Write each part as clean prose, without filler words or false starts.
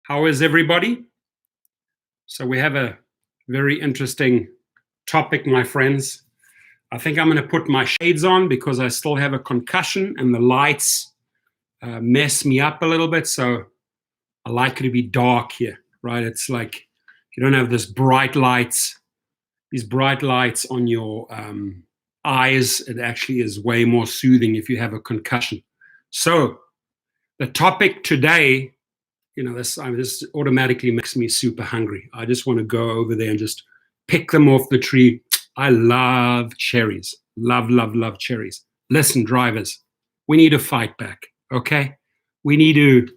How is everybody? So we have a very interesting topic, my friends. I think I'm going to put my shades on because I still have a concussion and the lights mess me up a little bit. So I like it to be dark here, right? It's like you don't have these bright lights on your eyes. It actually is way more soothing if you have a concussion. So the topic today, this automatically makes me super hungry. I just want to go over there and just pick them off the tree. I love cherries. Love, love, love cherries. Listen, drivers, we need to fight back, okay? We need to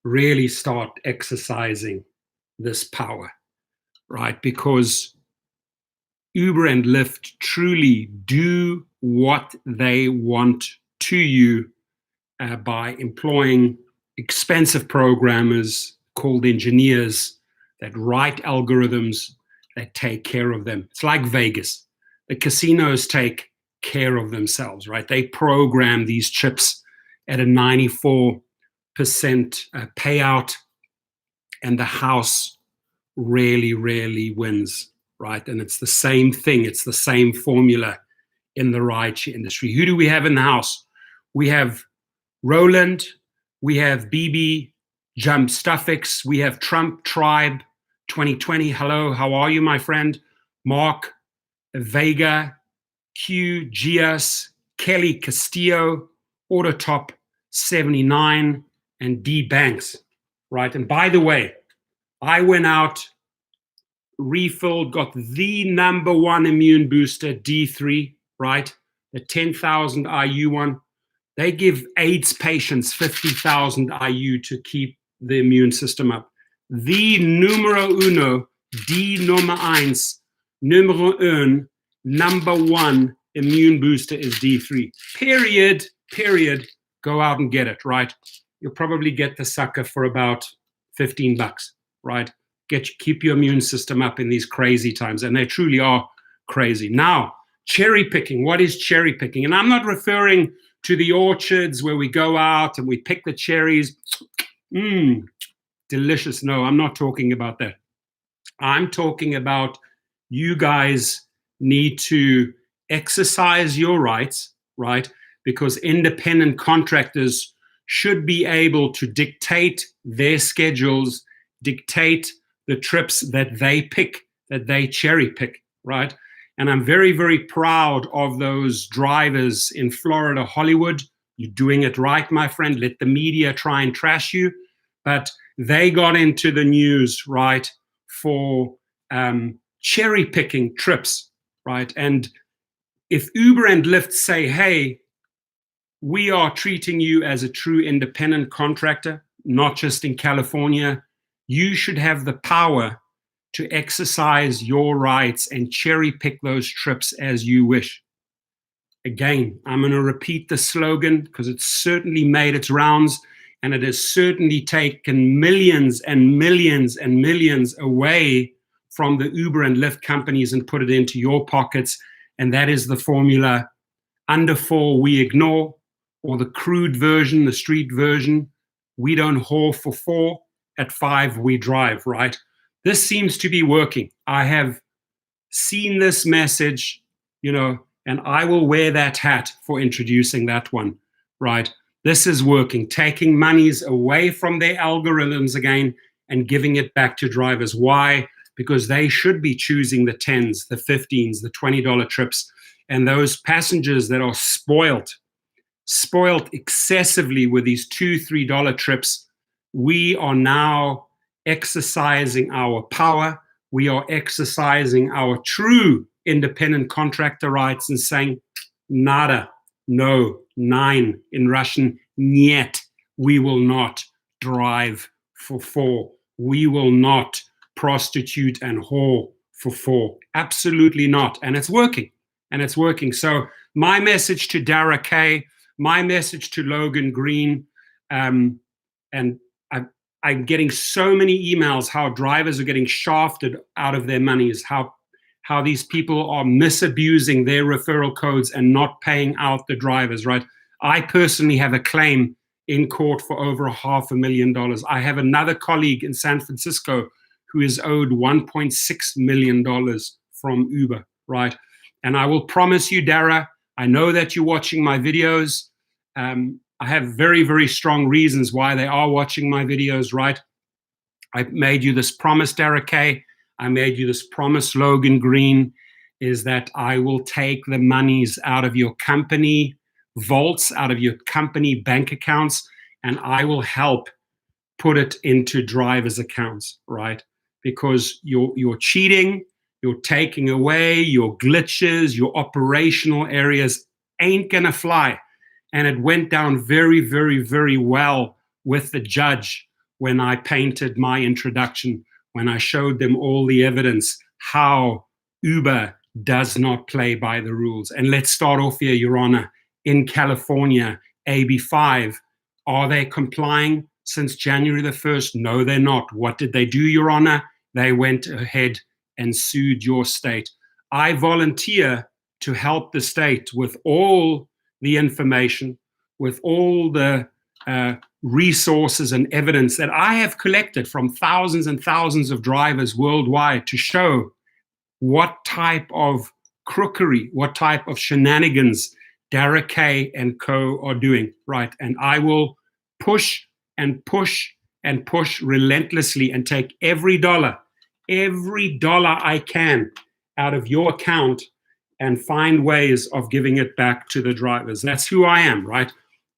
really start exercising this power, right? Because Uber and Lyft truly do what they want to you by employing expensive programmers called engineers that write algorithms that take care of them. It's like Vegas. The casinos take care of themselves, right? They program these chips at a 94% payout, and the house rarely, rarely wins, right? And it's the same thing. It's the same formula in the rideshare industry. Who do we have in the house? We have Roland, we have BB, Jump Stuffix, we have Trump, Tribe, 2020. Hello, how are you, my friend? Mark, Vega, Q, Gias, Kelly Castillo, Autotop 79, and D Banks, right? And by the way, I went out, refilled, got the #1 immune booster, D3, right? The 10,000 IU one. They give AIDS patients 50,000 IU to keep the immune system up. The numero uno, die Nummer eins, numero un, #1 immune booster is D3. Period. Go out and get it, right? You'll probably get the sucker for about $15, right? Keep your immune system up in these crazy times, and they truly are crazy. Now, cherry picking. What is cherry picking? And I'm not referring to the orchards where we go out and we pick the cherries. Delicious. No, I'm not talking about that. I'm talking about you guys need to exercise your rights, right? Because independent contractors should be able to dictate their schedules, dictate the trips that they pick, that they cherry pick, right? And I'm very, very proud of those drivers in Florida, Hollywood. You're doing it right, my friend. Let the media try and trash you. But they got into the news, right, for cherry picking trips, right? And if Uber and Lyft say, hey, we are treating you as a true independent contractor, not just in California, you should have the power to exercise your rights and cherry pick those trips as you wish. Again, I'm going to repeat the slogan because it's certainly made its rounds, and it has certainly taken millions and millions and millions away from the Uber and Lyft companies and put it into your pockets. And that is the formula: under 4, we ignore, or the crude version, the street version, we don't haul for 4. At 5, we drive, right? This seems to be working. I have seen this message, and I will wear that hat for introducing that one, right? This is working, taking monies away from their algorithms again and giving it back to drivers. Why? Because they should be choosing the 10s, the 15s, the $20 trips, and those passengers that are spoiled excessively with these $2, $3 trips. We are now exercising our power. We are exercising our true independent contractor rights and saying, nada, no, nein, in Russian, niet. We will not drive for 4. We will not prostitute and whore for 4. Absolutely not. And it's working. So my message to Dara Kay, my message to Logan Green, and I'm getting so many emails how drivers are getting shafted out of their monies, how these people are misabusing their referral codes and not paying out the drivers, right? I personally have a claim in court for over $500,000. I have another colleague in San Francisco who is owed $1.6 million from Uber, right? And I will promise you, Dara, I know that you're watching my videos. I have very, very strong reasons why they are watching my videos, right? I made you this promise, Dara K. I made you this promise, Logan Green, is that I will take the monies out of your company vaults, out of your company bank accounts, and I will help put it into drivers' accounts, right? Because you're cheating, you're taking away, your glitches, your operational areas ain't gonna fly. And it went down very, very, very well with the judge when I painted my introduction, when I showed them all the evidence how Uber does not play by the rules. And let's start off here, Your Honor. In California, AB5, are they complying since January the 1st? No, they're not. What did they do, Your Honor? They went ahead and sued your state. I volunteer to help the state with all the information, with all the resources and evidence that I have collected from thousands and thousands of drivers worldwide to show what type of crookery, what type of shenanigans Dara K and co are doing, right? And I will push and push and push relentlessly and take every dollar I can out of your account and find ways of giving it back to the drivers. That's who I am, right?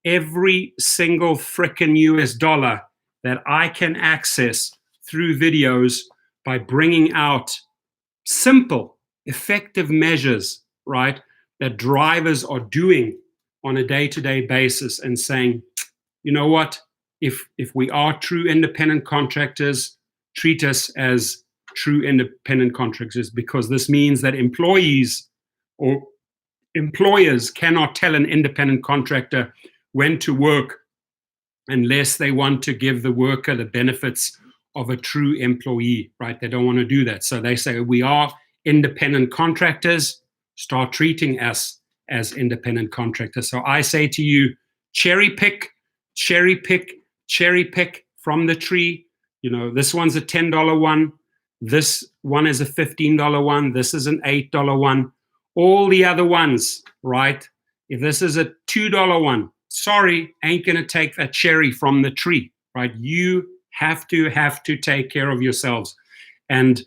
Every single frickin' US dollar that I can access through videos by bringing out simple, effective measures, right, that drivers are doing on a day-to-day basis and saying, you know what, if we are true independent contractors, treat us as true independent contractors, because this means that employees or employers cannot tell an independent contractor when to work unless they want to give the worker the benefits of a true employee, right? They don't want to do that. So they say, we are independent contractors, start treating us as independent contractors. So I say to you, cherry pick from the tree. You know, this one's a $10 one. This one is a $15 one. This is an $8 one. All the other ones, right? If this is a $2 one, sorry, ain't gonna take that cherry from the tree, right? You have to take care of yourselves. And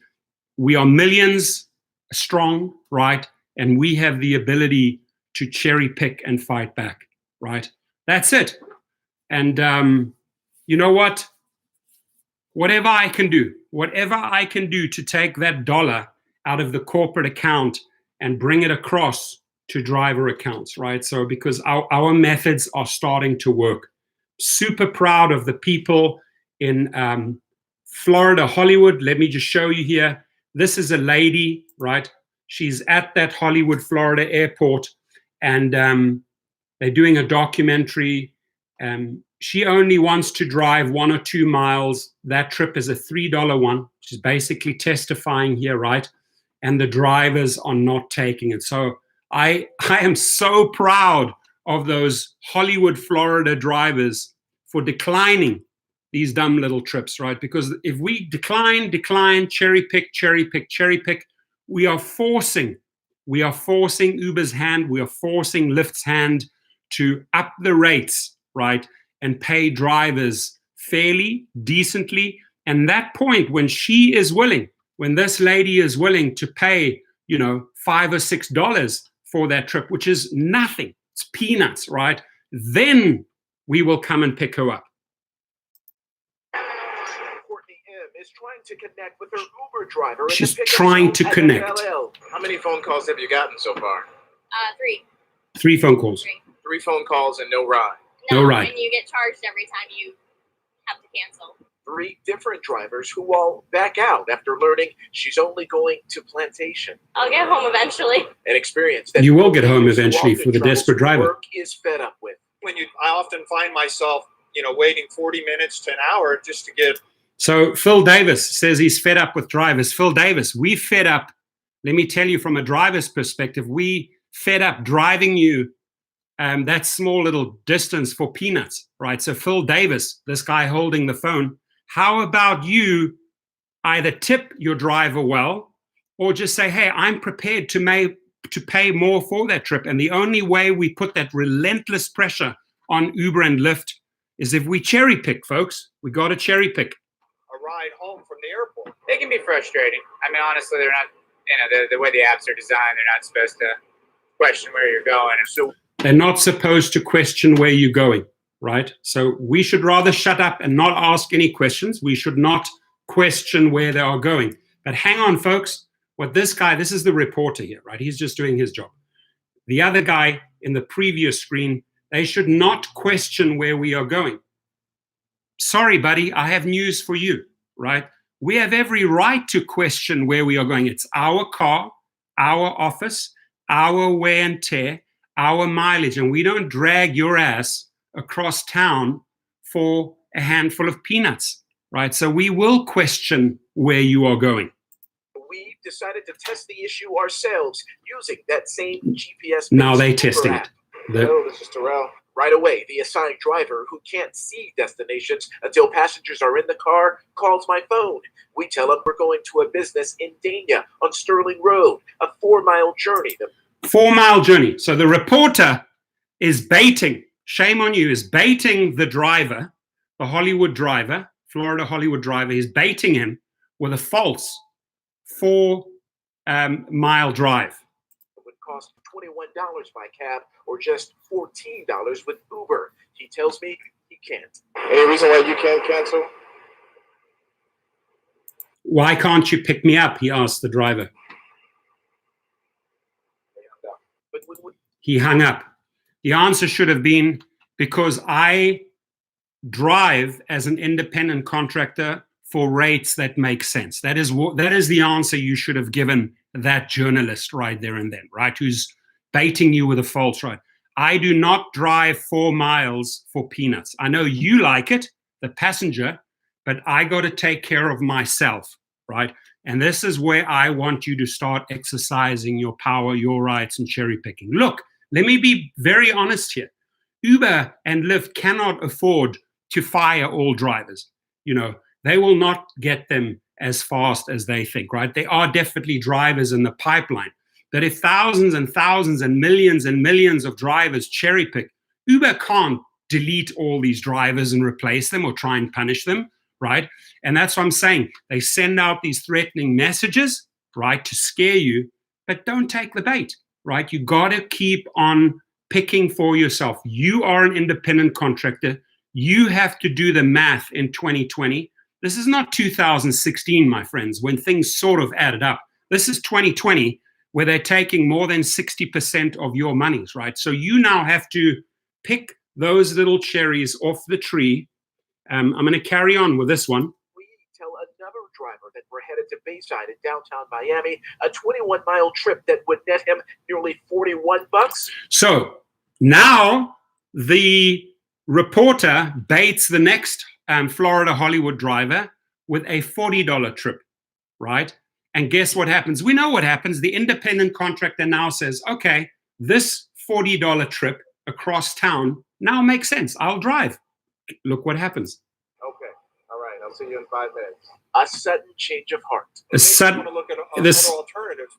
we are millions strong, right? And we have the ability to cherry pick and fight back, right? That's it. And you know what? Whatever I can do to take that dollar out of the corporate account and bring it across to driver accounts, right? So because our methods are starting to work. Super proud of the people in Florida, Hollywood. Let me just show you here. This is a lady, right? She's at that Hollywood, Florida airport, and they're doing a documentary. She only wants to drive 1 or 2 miles. That trip is a $3 one. She's basically testifying here, right? And the drivers are not taking it. So I am so proud of those Hollywood, Florida drivers for declining these dumb little trips, right? Because if we decline, cherry pick, we are forcing Uber's hand, we are forcing Lyft's hand to up the rates, right? And pay drivers fairly, decently. And that point when she is willing, when this lady is willing to pay, you know, $5 or $6 for that trip, which is nothing, it's peanuts, right? Then we will come and pick her up. Courtney M is trying to connect with her Uber driver. She's trying to connect. How many phone calls have you gotten so far? 3. 3 phone calls. 3 phone calls and no ride. No ride. And you get charged every time you have to cancel. 3 different drivers who all back out after learning she's only going to Plantation. I'll get home eventually. An experience that you will get home eventually for the desperate driver. Work is fed up with. I often find myself, waiting 40 minutes to an hour just to get. So Phil Davis says he's fed up with drivers. Phil Davis, we fed up. Let me tell you from a driver's perspective, we fed up driving you that small little distance for peanuts, right? So Phil Davis, this guy holding the phone, how about you either tip your driver well or just say, hey, I'm prepared to pay more for that trip. And the only way we put that relentless pressure on Uber and Lyft is if we cherry pick, folks. We got to cherry pick. A ride home from the airport. They can be frustrating. I mean, honestly, they're not, the way the apps are designed, they're not supposed to question where you're going. So they're not supposed to question where you're going, right? So we should rather shut up and not ask any questions. We should not question where they are going. But hang on, folks. What this guy, this is the reporter here, right? He's just doing his job. The other guy in the previous screen, they should not question where we are going. Sorry, buddy, I have news for you, right? We have every right to question where we are going. It's our car, our office, our wear and tear, our mileage, and we don't drag your ass across town for a handful of peanuts, right? So we will question where you are going. We decided to test the issue ourselves using that same GPS. Now they're testing it. Hello, this is Terrell. Right away, the assigned driver who can't see destinations until passengers are in the car calls my phone. We tell him we're going to a business in Dania on Sterling Road, a 4-mile journey. 4-mile journey. So the reporter is baiting, shame on you, is baiting the driver, the Hollywood driver, Florida Hollywood driver. He's baiting him with a false 4-mile drive. It would cost $21 by cab or just $14 with Uber. He tells me he can't. Any reason why you can't cancel? Why can't you pick me up? He asked the driver. He hung up. The answer should have been because I drive as an independent contractor for rates that make sense. That is the answer you should have given that journalist right there and then, right? Who's baiting you with a false ride. I do not drive 4 miles for peanuts. I know you like it, the passenger, but I got to take care of myself, right? And this is where I want you to start exercising your power, your rights, and cherry picking. Look, let me be very honest here. Uber and Lyft cannot afford to fire all drivers. You know, they will not get them as fast as they think, right? There are definitely drivers in the pipeline. But if thousands and thousands and millions of drivers cherry pick, Uber can't delete all these drivers and replace them or try and punish them, right? And that's what I'm saying. They send out these threatening messages, right, to scare you, but don't take the bait, right? You got to keep on picking for yourself. You are an independent contractor. You have to do the math in 2020. This is not 2016, my friends, when things sort of added up. This is 2020, where they're taking more than 60% of your monies, right? So you now have to pick those little cherries off the tree. I'm going to carry on with this one. We tell another driver that we're headed to Bayside in downtown Miami, a 21-mile trip that would net him nearly $41. So now the reporter baits the next Florida Hollywood driver with a $40 trip, right? And guess what happens? We know what happens. The independent contractor now says, okay, this $40 trip across town now makes sense. I'll drive. Look what happens. Okay. All right. I'll see you in 5 minutes. A sudden change of heart. A sudden, Look at this, other alternatives.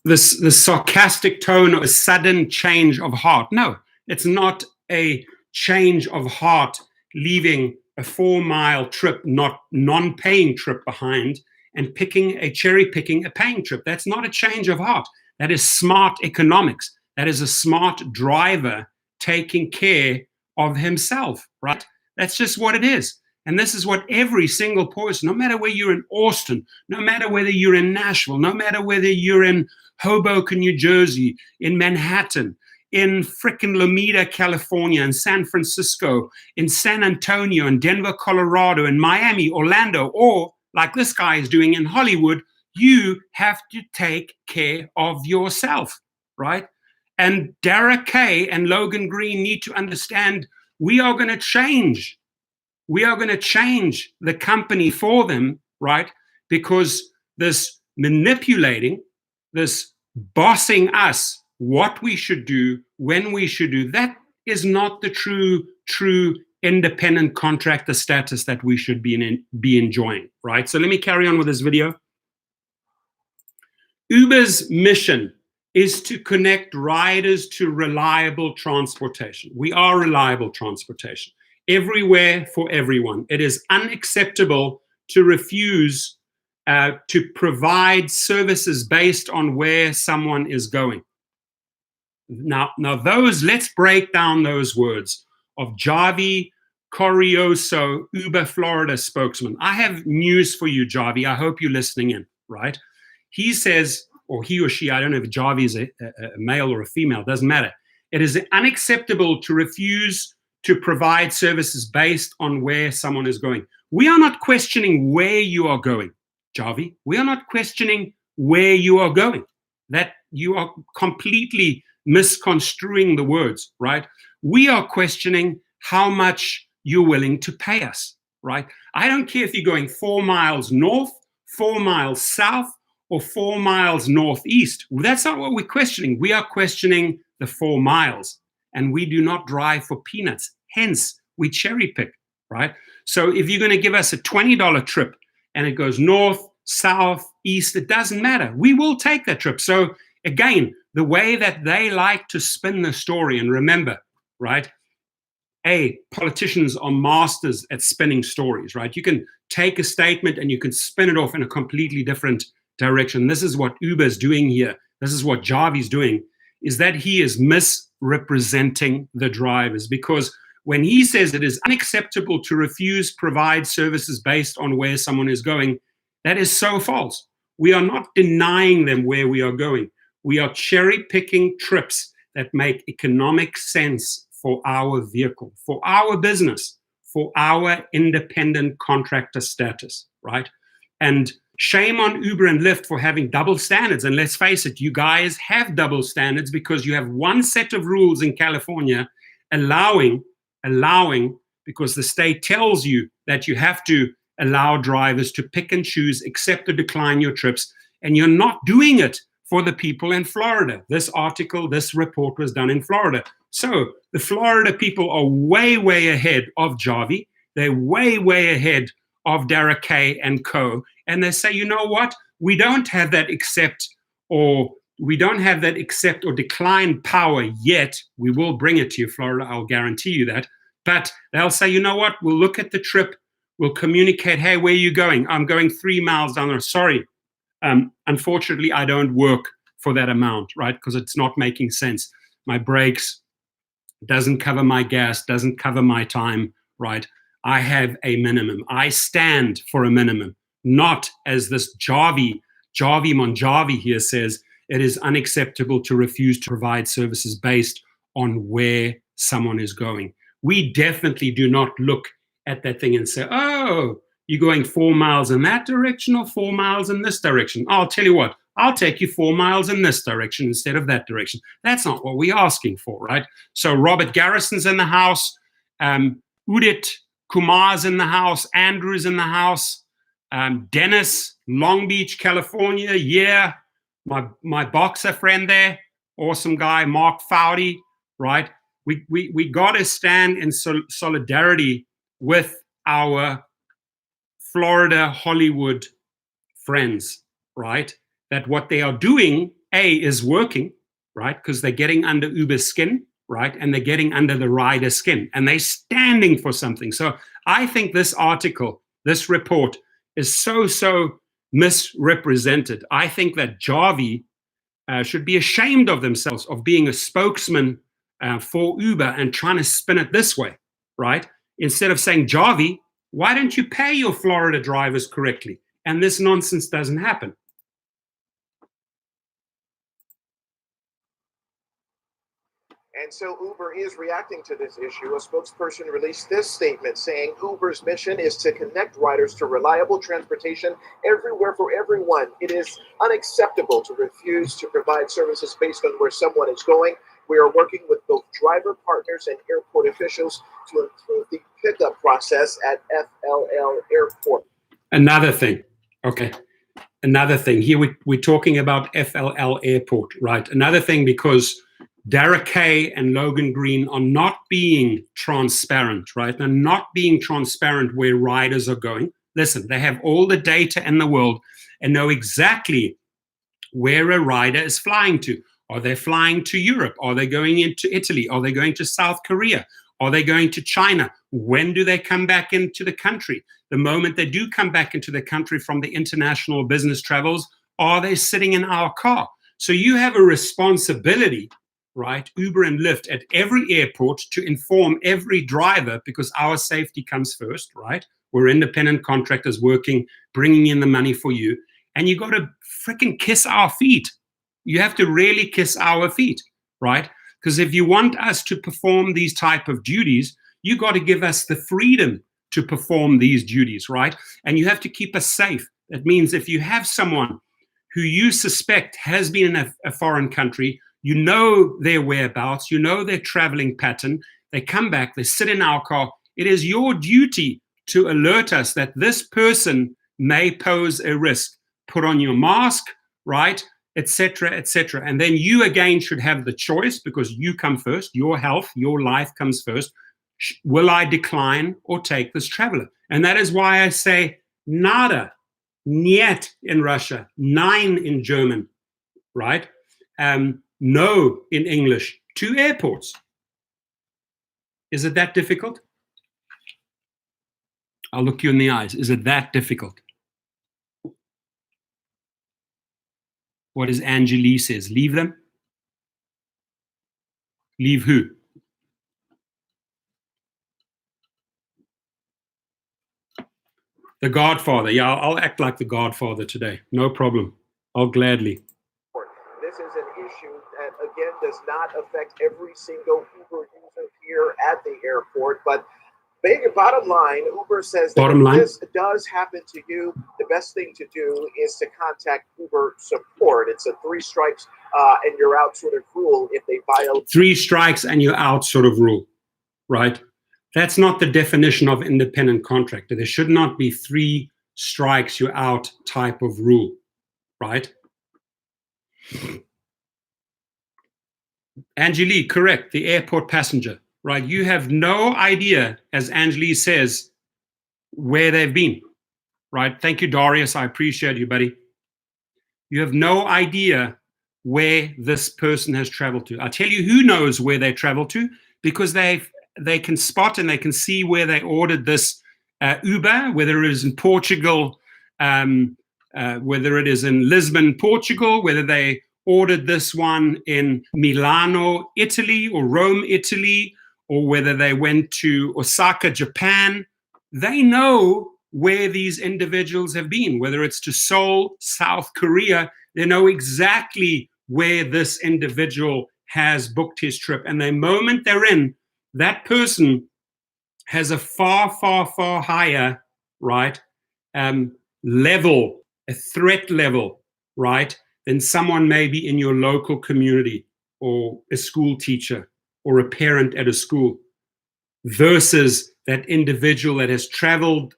this sarcastic tone, a sudden change of heart. No, it's not a change of heart leaving a 4-mile trip, not non-paying trip behind, and cherry picking a paying trip. That's not a change of heart. That is smart economics. That is a smart driver taking care of himself, right? That's just what it is. And this is what every single person, no matter where you're in Austin, no matter whether you're in Nashville, no matter whether you're in Hoboken, New Jersey, in Manhattan, in frickin' Lomita, California, in San Francisco, in San Antonio, in Denver, Colorado, in Miami, Orlando, or like this guy is doing in Hollywood, you have to take care of yourself, right? And Dara Kay and Logan Green need to understand we are going to change. We are going to change the company for them, right? Because this manipulating, this bossing us what we should do, when we should do, is not the true independent contractor status that we should be enjoying, right? So let me carry on with this video. Uber's mission is to connect riders to reliable transportation. We are reliable transportation, everywhere for everyone. It is unacceptable to refuse to provide services based on where someone is going. Now let's break down those words of Javi Corioso, Uber Florida spokesman. I have news for you, Javi. I hope you're listening in, right? He says, or he or she, I don't know if Javi is a male or a female, doesn't matter. It is unacceptable to refuse to provide services based on where someone is going. We are not questioning where you are going, Javi. We are not questioning where you are going. That you are completely misconstruing the words, right? We are questioning how much you're willing to pay us, right? I don't care if you're going 4 miles north, 4 miles south, or 4 miles northeast. That's not what we're questioning. We are questioning the 4 miles, and we do not drive for peanuts. Hence, we cherry pick, right? So if you're going to give us a $20 trip and it goes north, south, east, it doesn't matter. We will take that trip. So again, the way that they like to spin the story, and remember, right? Politicians are masters at spinning stories, right? You can take a statement and you can spin it off in a completely different direction. This is what Uber's doing here. This is what Javi's doing, is that he is misrepresenting the drivers, because when he says it is unacceptable to refuse provide services based on where someone is going, that is so false. We are not denying them where we are going. We are cherry picking trips that make economic sense for our vehicle, for our business, for our independent contractor status, right? And shame on Uber and Lyft for having double standards. And let's face it, you guys have double standards because you have one set of rules in California allowing, because the state tells you that you have to allow drivers to pick and choose, accept or decline your trips, and you're not doing it for the people in Florida. This article, this report was done in Florida. So the Florida people are way, way ahead of Javi. They're way, way ahead of Derek Kay and co. And they say, you know what? We don't have that accept or decline power yet. We will bring it to you, Florida. I'll guarantee you that. But they'll say, you know what? We'll look at the trip. We'll communicate, hey, where are you going? I'm going 3 miles down there. Sorry. Unfortunately, I don't work for that amount, right? Because it's not making sense. My brakes doesn't cover my gas, doesn't cover my time, right? I have a minimum. I stand for a minimum, not as this Javi Monjavi here says, it is unacceptable to refuse to provide services based on where someone is going. We definitely do not look at that thing and say, oh, you're going 4 miles in that direction or 4 miles in this direction. I'll tell you what, I'll take you 4 miles in this direction instead of that direction. That's not what we're asking for, right? So Robert Garrison's in the house, Udit Kumar's in the house, Andrew's in the house, Dennis, Long Beach, California, yeah, my boxer friend there, awesome guy, Mark Fowdy, right? We got to stand in solidarity with our Florida Hollywood friends, right? That what they are doing, is working, right? Because they're getting under Uber's skin, right? And they're getting under the rider's skin, and they're standing for something. So I think this article, this report is so misrepresented. I think that Javi should be ashamed of themselves of being a spokesman for Uber and trying to spin it this way, right? Instead of saying, Javi, why don't you pay your Florida drivers correctly? And this nonsense doesn't happen. And so Uber is reacting to this issue. A spokesperson released this statement saying Uber's mission is to connect riders to reliable transportation everywhere for everyone. It is unacceptable to refuse to provide services based on where someone is going. We are working with both driver partners and airport officials to improve the pickup process at FLL Airport. Another thing, okay. Another thing, here we're talking about FLL Airport, right? Another thing, because Dara Kay and Logan Green are not being transparent, right? They're not being transparent where riders are going. Listen, they have all the data in the world and know exactly where a rider is flying to. Are they flying to Europe? Are they going into Italy? Are they going to South Korea? Are they going to China? When do they come back into the country? The moment they do come back into the country from the international business travels, are they sitting in our car? So you have a responsibility, right, Uber and Lyft, at every airport to inform every driver, because our safety comes first, right? We're independent contractors working, bringing in the money for you. And you got to freaking kiss our feet. You have to really kiss our feet, right? Because if you want us to perform these type of duties, you got to give us the freedom to perform these duties, right? And you have to keep us safe. That means if you have someone who you suspect has been in a foreign country, you know their whereabouts, you know their traveling pattern, they come back, they sit in our car, it is your duty to alert us that this person may pose a risk. Put on your mask, right, etc., etc. And then you again should have the choice, because you come first, your health, your life comes first. Will I decline or take this traveler? And that is why I say nada, niet in Russia, nein in German, right? No in English to airports. Is it that difficult? I'll look you in the eyes. Is it that difficult? What does Angeli says? Leave them? Leave who? The Godfather. Yeah, I'll act like the Godfather today. No problem. I'll gladly. This is an issue that, again, does not affect every single Uber user here at the airport, but bottom line, Uber says that if this does happen to you, the best thing to do is to contact Uber support. It's a 3 strikes and you're out sort of rule if they violate. 3 strikes and you're out sort of rule, right? That's not the definition of independent contractor. There should not be 3 strikes, you're out type of rule, right? Angeli, correct, the airport passenger. Right, you have no idea, as Angeli says, where they've been, right? Thank you, Darius. I appreciate you, buddy. You have no idea where this person has traveled to. I'll tell you who knows where they traveled to, because they can spot and they can see where they ordered this Uber, whether it is in Portugal, whether it is in Lisbon, Portugal, whether they ordered this one in Milano, Italy, or Rome, Italy, or whether they went to Osaka, Japan. They know where these individuals have been, whether it's to Seoul, South Korea. They know exactly where this individual has booked his trip. And the moment they're in, that person has a far, far, far higher, right, level, a threat level, right, than someone maybe in your local community or a school teacher or a parent at a school, versus that individual that has traveled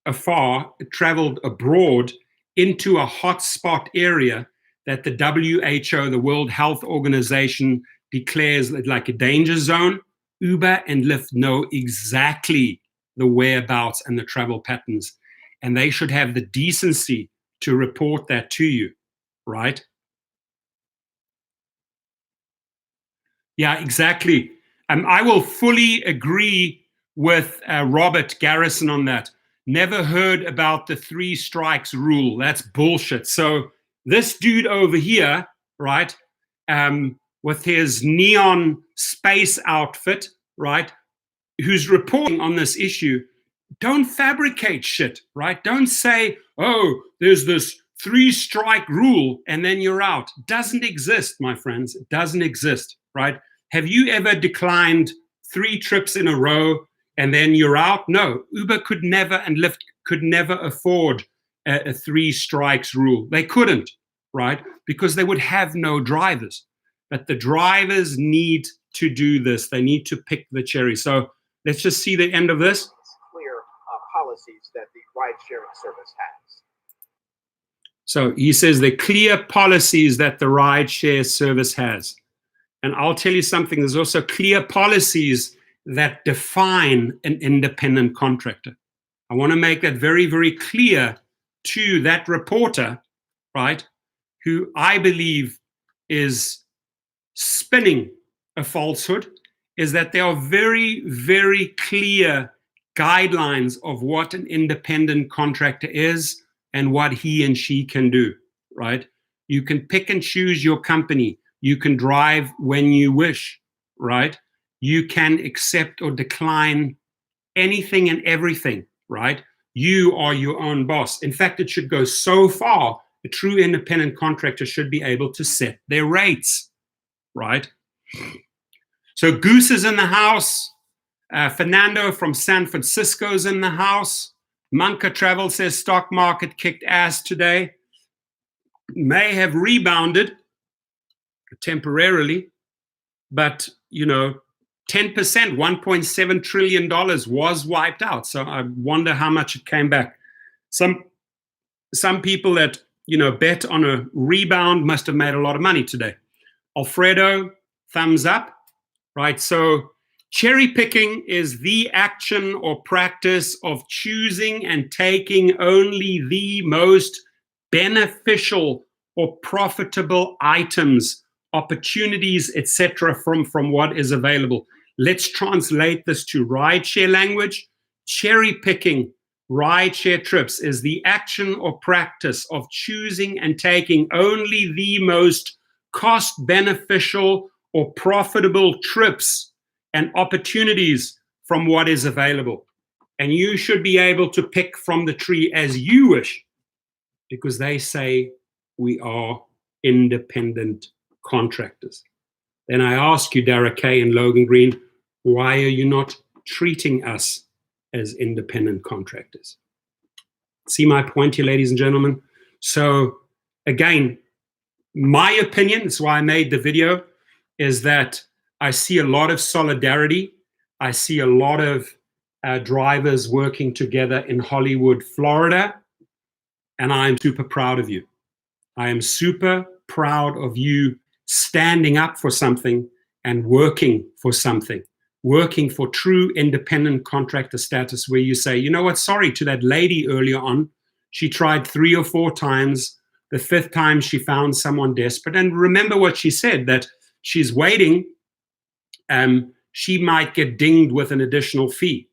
afar, traveled abroad into a hotspot area that the WHO, the World Health Organization, declares like a danger zone. Uber and Lyft know exactly the whereabouts and the travel patterns, and they should have the decency to report that to you, right? Yeah, exactly. I will fully agree with Robert Garrison on that. Never heard about the 3 strikes rule. That's bullshit. So this dude over here, right, with his neon space outfit, right, who's reporting on this issue, don't fabricate shit, right? Don't say, oh, there's this 3 strike rule and then you're out. Doesn't exist, my friends. It doesn't exist, right? Have you ever declined 3 trips in a row and then you're out? No, Uber could never, and Lyft could never afford a 3 strikes rule. They couldn't, right? Because they would have no drivers. But the drivers need to do this. They need to pick the cherry. So let's just see the end of this. Clear policies that the ride-sharing service has. So he says the clear policies that the ride-share service has. And I'll tell you something, there's also clear policies that define an independent contractor. I want to make that very, very clear to that reporter, right, who I believe is spinning a falsehood, is that there are very, very clear guidelines of what an independent contractor is and what he and she can do, right? You can pick and choose your company. You can drive when you wish, right? You can accept or decline anything and everything, right? You are your own boss. In fact, it should go so far, a true independent contractor should be able to set their rates, right? So Goose is in the house. Fernando from San Francisco is in the house. Monka Travel says stock market kicked ass today. May have rebounded temporarily, but 10%, $1.7 trillion was wiped out. So I wonder how much it came back. Some people that bet on a rebound must have made a lot of money today. Alfredo, thumbs up, right? So cherry picking is the action or practice of choosing and taking only the most beneficial or profitable items, opportunities, etc., from what is available. Let's translate this to rideshare language. Cherry picking rideshare trips is the action or practice of choosing and taking only the most cost beneficial or profitable trips and opportunities from what is available. And you should be able to pick from the tree as you wish, because they say we are independent contractors. Then I ask you, Derek Kay and Logan Green, why are you not treating us as independent contractors? See my point here, ladies and gentlemen? So again, my opinion, that's why I made the video, is that I see a lot of solidarity. I see a lot of drivers working together in Hollywood, Florida, and I'm super proud of you. I am super proud of you standing up for something and working for something, working for true independent contractor status, where you say, you know what, sorry to that lady earlier on, she tried 3 or 4 times. The 5th time she found someone desperate. And remember what she said, that she's waiting. She might get dinged with an additional fee.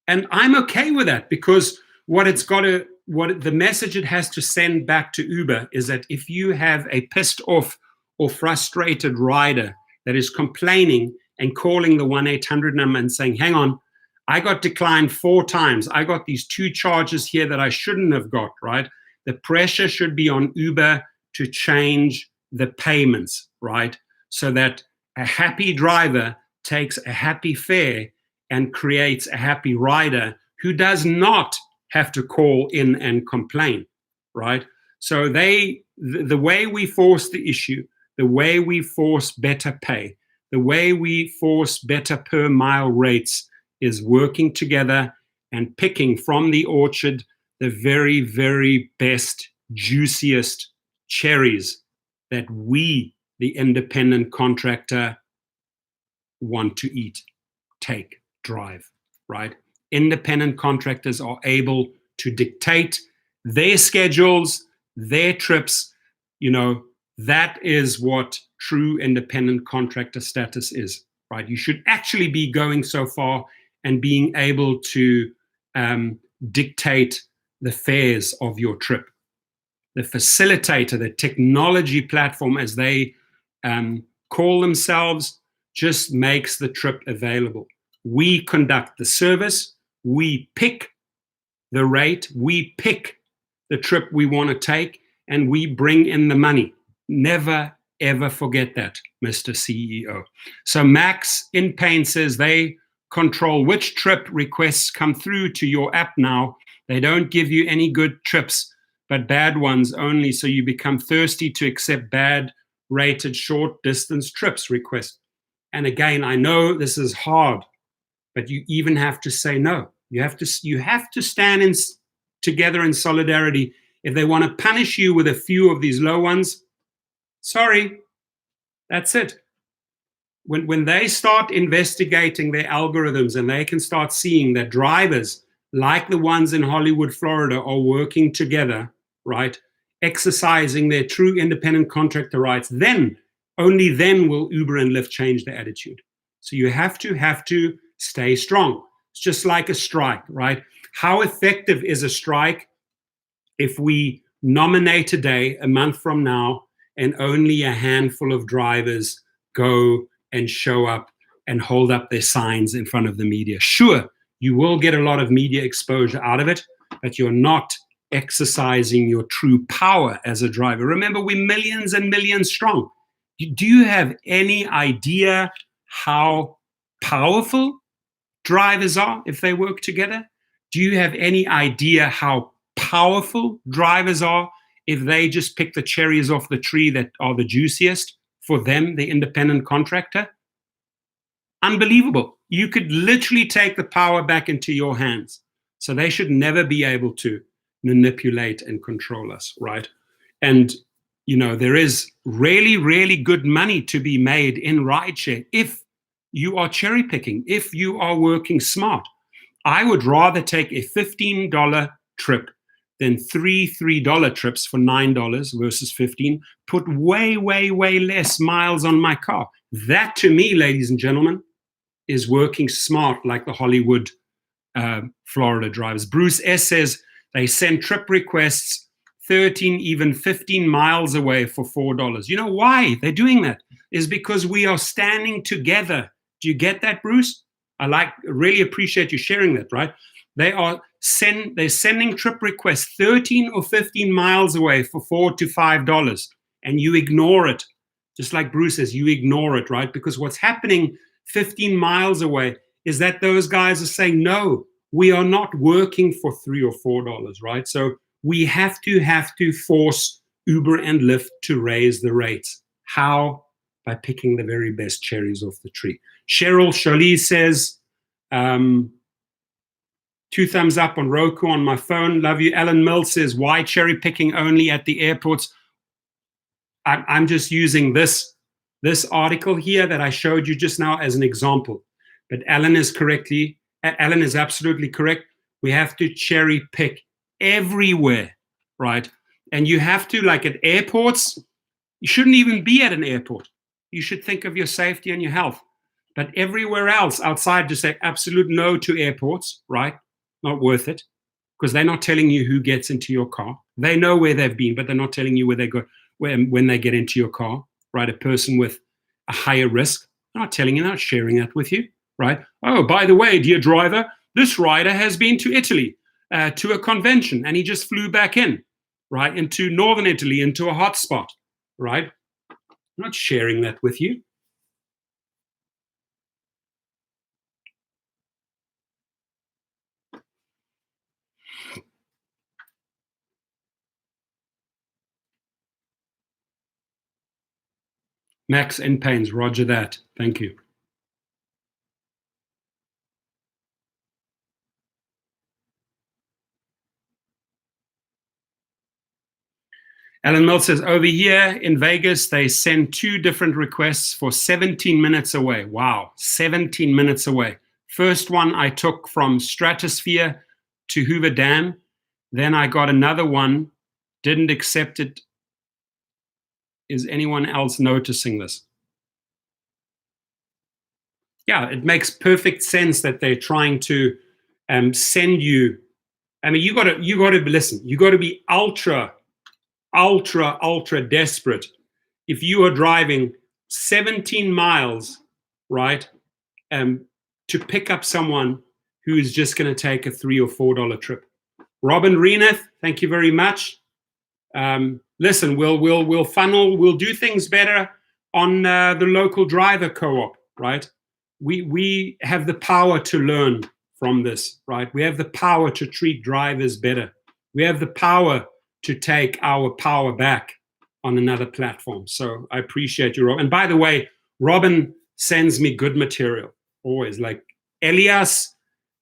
And I'm okay with that, because what the message it has to send back to Uber is that if you have a pissed off or frustrated rider that is complaining and calling the 1-800 number and saying, hang on, I got declined 4 times. I got these 2 charges here that I shouldn't have got, right? The pressure should be on Uber to change the payments, right? So that a happy driver takes a happy fare and creates a happy rider who does not have to call in and complain, right? So the way we force the issue, the way we force better pay, the way we force better per mile rates is working together and picking from the orchard the very, very best, juiciest cherries that we, the independent contractor, want to eat, take, drive, right? Independent contractors are able to dictate their schedules, their trips. That is what true independent contractor status is, right? You should actually be going so far and being able to dictate the fares of your trip. The facilitator, the technology platform, as they call themselves, just makes the trip available. We conduct the service, we pick the rate, we pick the trip we want to take, and we bring in the money. Never, ever forget that, Mr. CEO. So Max in Pain says they control which trip requests come through to your app now. They don't give you any good trips, but bad ones only, so you become thirsty to accept bad rated short distance trips requests. And again, I know this is hard, but you even have to say no. You have to stand together in solidarity. If they want to punish you with a few of these low ones, sorry, that's it. when they start investigating their algorithms and they can start seeing that drivers like the ones in Hollywood, Florida, are working together, right, exercising their true independent contractor rights, then, only then will Uber and Lyft change their attitude. So you have to stay strong. It's just like a strike, right? How effective is a strike if we nominate today, a month from now, and only a handful of drivers go and show up and hold up their signs in front of the media? Sure, you will get a lot of media exposure out of it, but you're not exercising your true power as a driver. Remember, we're millions and millions strong. Do you have any idea how powerful drivers are if they work together? Do you have any idea how powerful drivers are if they just pick the cherries off the tree that are the juiciest for them, the independent contractor? Unbelievable. You could literally take the power back into your hands. So they should never be able to manipulate and control us, right? And, you know, there is really, really good money to be made in rideshare if you are cherry picking, if you are working smart. I would rather take a $15 trip than three $3 trips for $9 versus $15, put way, way, way less miles on my car. That, to me, ladies and gentlemen, is working smart, like the Hollywood, Florida drivers. Bruce S. says they send trip requests 13, even 15 miles away for $4. You know why they're doing that? Is because we are standing together. Do you get that, Bruce? Really appreciate you sharing that, right? They're sending trip requests 13 or 15 miles away for $4 to $5, and you ignore it. Just like Bruce says, you ignore it, right? Because what's happening 15 miles away is that those guys are saying, no, we are not working for $3 or $4, right? So we have to force Uber and Lyft to raise the rates. How? By picking the very best cherries off the tree. Cheryl Jolie says, 2 thumbs up on Roku on my phone. Love you. Alan Mills says, why cherry picking only at the airports? I'm just using this article here that I showed you just now as an example. But Alan is absolutely correct. We have to cherry pick everywhere, right? And you have to, like at airports, you shouldn't even be at an airport. You should think of your safety and your health. But everywhere else outside, just say absolute no to airports, right? Not worth it, because they're not telling you who gets into your car. They know where they've been, but they're not telling you where they go when they get into your car, right? A person with a higher risk, they're not telling you, not sharing that with you, right? Oh, by the way, dear driver, this rider has been to Italy to a convention, and he just flew back in, right, into northern Italy, into a hot spot, right? I'm not sharing that with you. Max and Pains, roger that. Thank you. Alan Mills says, over here in Vegas, they send 2 different requests for 17 minutes away. Wow, 17 minutes away. First one I took from Stratosphere to Hoover Dam. Then I got another one, didn't accept it. Is anyone else noticing this? Yeah, it makes perfect sense that they're trying to send you. I mean, you got to listen. You got to be ultra desperate if you are driving 17 miles, right, to pick up someone who is just going to take a $3 or $4 trip. Robin Reneth, thank you very much. Listen, we'll funnel, we'll do things better on the local driver co-op, right? We have the power to learn from this, right? We have the power to treat drivers better. We have the power to take our power back on another platform. So I appreciate you, Robin. And by the way, Robin sends me good material, always. Like Elias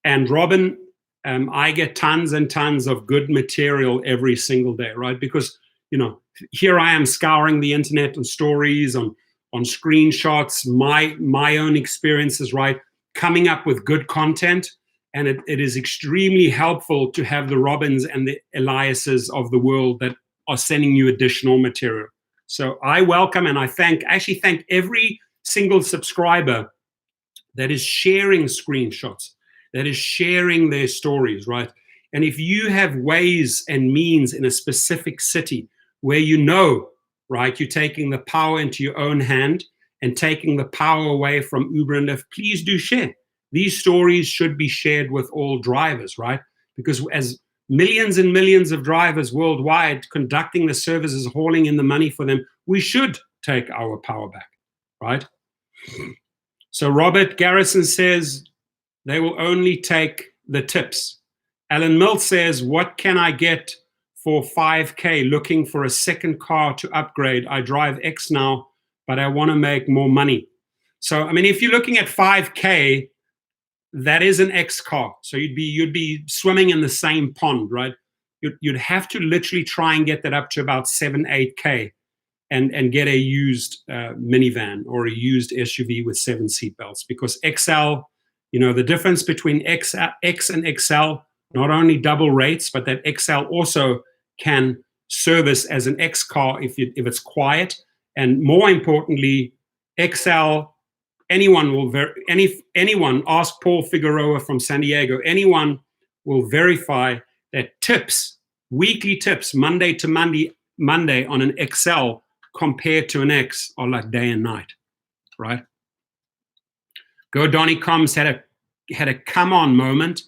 and Robin, I get tons and tons of good material every single day, right? Because, you know, here I am scouring the internet and stories on on screenshots, my own experiences, right? Coming up with good content. And it is extremely helpful to have the Robins and the Eliases of the world that are sending you additional material. So I welcome and I thank every single subscriber that is sharing screenshots, that is sharing their stories, right? And if you have ways and means in a specific city where you know, right, you're taking the power into your own hand and taking the power away from Uber and Lyft, please do share. These stories should be shared with all drivers, right? Because as millions and millions of drivers worldwide conducting the services, hauling in the money for them, we should take our power back, right? So Robert Garrison says they will only take the tips. Alan Mill says, what can I get for 5K looking for a second car to upgrade? I drive X now, but I want to make more money. So, I mean, if you're looking at 5K, that is an X car. So you'd be swimming in the same pond, right? You'd have to literally try and get that up to about 7, 8K and get a used minivan or a used SUV with 7 seatbelts, because XL, you know, the difference between X and XL, not only double rates, but that XL also can service as an X car if it's quiet. And more importantly, XL, anyone ask Paul Figueroa from San Diego, anyone will verify that tips, weekly tips, Monday to Monday on an XL compared to an X are like day and night, right? Go Donny Combs had a come on moment.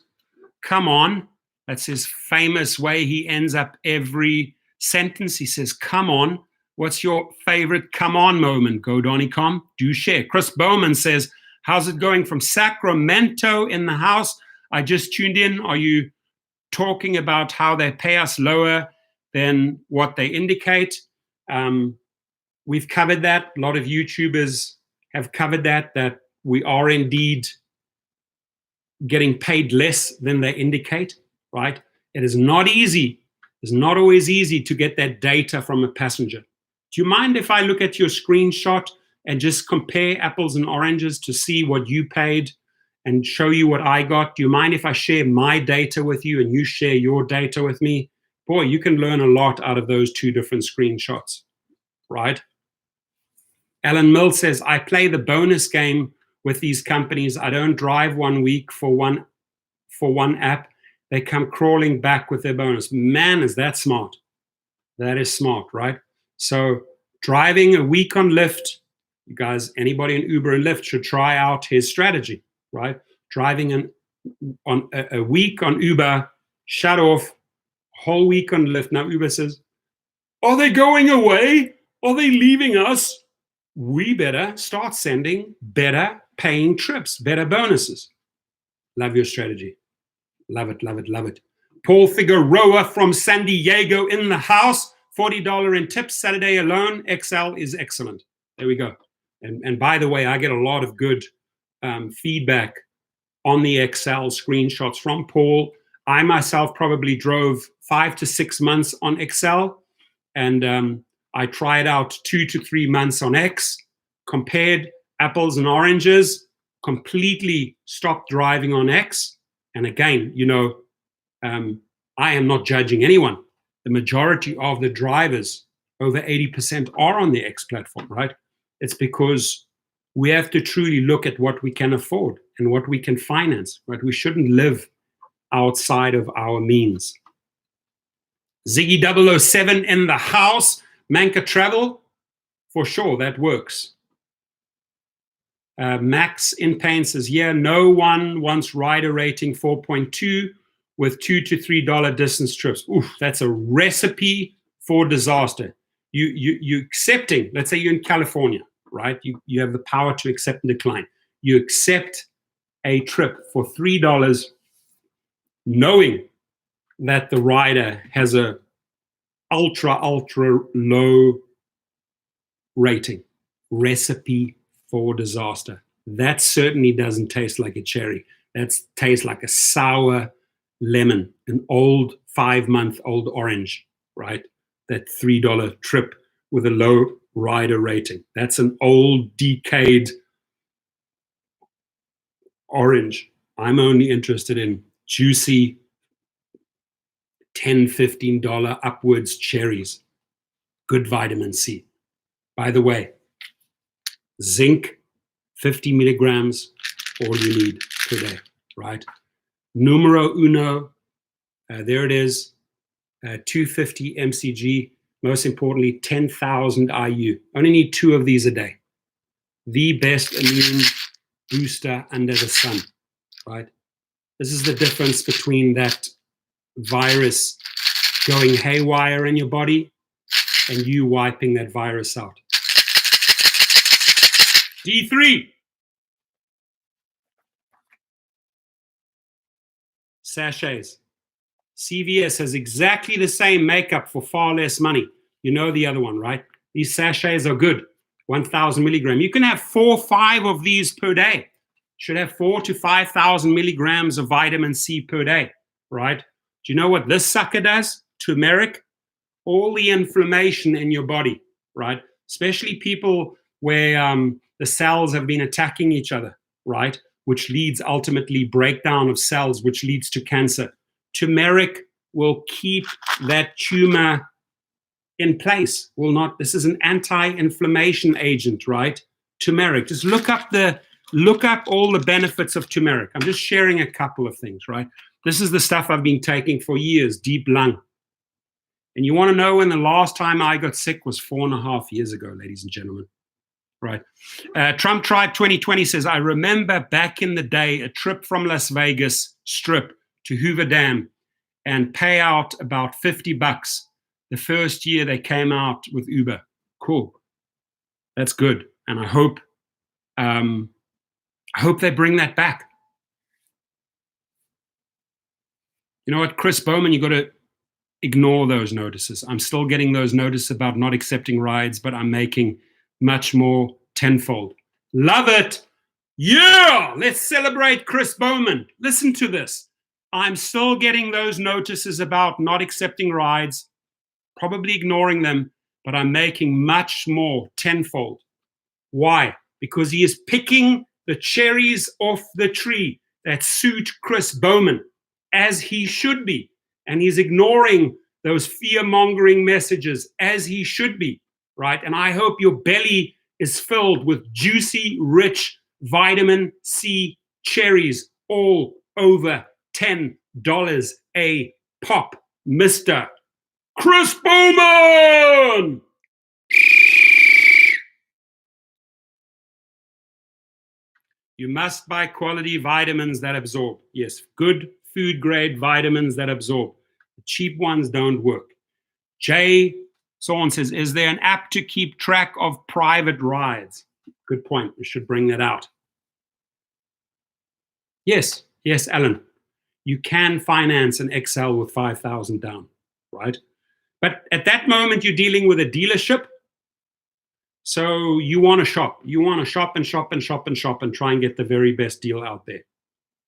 Come on. That's his famous way he ends up every sentence. He says, come on. What's your favorite come on moment? Go Donny Com. Do share. Chris Bowman says, how's it going from Sacramento in the house? I just tuned in. Are you talking about how they pay us lower than what they indicate? We've covered that. A lot of YouTubers have covered that we are indeed getting paid less than they indicate, right? It is not easy. It's not always easy to get that data from a passenger. Do you mind if I look at your screenshot and just compare apples and oranges to see what you paid and show you what I got? Do you mind if I share my data with you and you share your data with me? Boy, you can learn a lot out of those two different screenshots, right? Alan Mill says, I play the bonus game with these companies. I don't drive 1 week for one app. They come crawling back with their bonus. Man, is that smart. That is smart, right? So driving a week on Lyft, you guys, anybody in Uber and Lyft should try out his strategy, right? Driving on a week on Uber, shut off, whole week on Lyft. Now Uber says, are they going away? Are they leaving us? We better start sending better paying trips, better bonuses. Love your strategy. Love it, love it, love it. Paul Figueroa from San Diego in the house. $40 in tips Saturday alone. XL is excellent. There we go. And by the way, I get a lot of good feedback on the XL screenshots from Paul. I myself probably drove 5 to 6 months on XL, and I tried out 2 to 3 months on X, compared apples and oranges, completely stopped driving on X. And again, you know, I am not judging anyone. The majority of the drivers, over 80%, are on the X platform, right? It's because we have to truly look at what we can afford and what we can finance, right? We shouldn't live outside of our means. Ziggy 007 in the house. Manca Travel, for sure, that works. Max in Pain says, yeah, no one wants rider rating 4.2 with $2 to $3 distance trips. Oof, that's a recipe for disaster. You accepting, let's say you're in California, right? You have the power to accept and decline. You accept a trip for $3, knowing that the rider has a ultra low rating. Recipe for disaster. That certainly doesn't taste like a cherry. That tastes like a sour lemon, an old 5-month-old orange, right? That $3 trip with a low rider rating. That's an old, decayed orange. I'm only interested in juicy $10, $15 upwards cherries. Good vitamin C. By the way, zinc, 50 milligrams, all you need per day, right? Numero uno, there it is, 250 mcg. Most importantly, 10,000 IU. Only need 2 of these a day. The best immune booster under the sun, right? This is the difference between that virus going haywire in your body and you wiping that virus out. D3. Sachets. CVS has exactly the same makeup for far less money. You know the other one, right? These sachets are good. 1,000 milligram. You can have 4 or 5 of these per day. Should have 4 to 5,000 milligrams of vitamin C per day, right? Do you know what this sucker does? Turmeric. All the inflammation in your body, right? Especially people where the cells have been attacking each other, right? Which leads ultimately breakdown of cells, which leads to cancer. Turmeric will keep that tumor in place. Will not. This is an anti-inflammation agent, right? Turmeric. Just look up all the benefits of turmeric. I'm just sharing a couple of things, right? This is the stuff I've been taking for years. Deep lung. And you want to know when the last time I got sick was 4.5 years ago, ladies and gentlemen. Right. Trump Tribe 2020 says, I remember back in the day a trip from Las Vegas Strip to Hoover Dam and pay out about $50 the first year they came out with Uber. Cool. That's good. And I hope they bring that back. You know what, Chris Bowman, you got to ignore those notices. I'm still getting those notices about not accepting rides, but I'm making much more tenfold. Love it. Yeah, let's celebrate Chris Bowman. Listen to this. I'm still getting those notices about not accepting rides, probably ignoring them, but I'm making much more tenfold. Why? Because he is picking the cherries off the tree that suit Chris Bowman, as he should be. And he's ignoring those fear-mongering messages, as he should be, right? And I hope your belly is filled with juicy, rich vitamin C cherries, all over $10 a pop, Mr. Chris Bowman! You must buy quality vitamins that absorb. Yes, good food-grade vitamins that absorb. The cheap ones don't work. Jay Someone says, is there an app to keep track of private rides? Good point. We should bring that out. Yes, Alan. You can finance an XL with 5,000 down, right? But at that moment, you're dealing with a dealership. So you want to shop. You want to shop and shop and shop and shop and try and get the very best deal out there,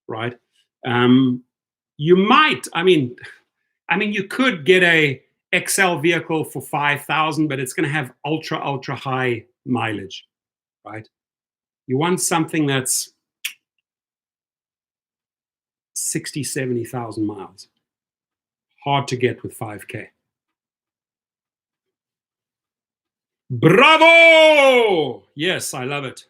right? You might, you could get a XL vehicle for 5,000, but it's going to have ultra high mileage, right? You want something that's 60, 70,000 miles. Hard to get with 5K. Bravo! Yes, I love it.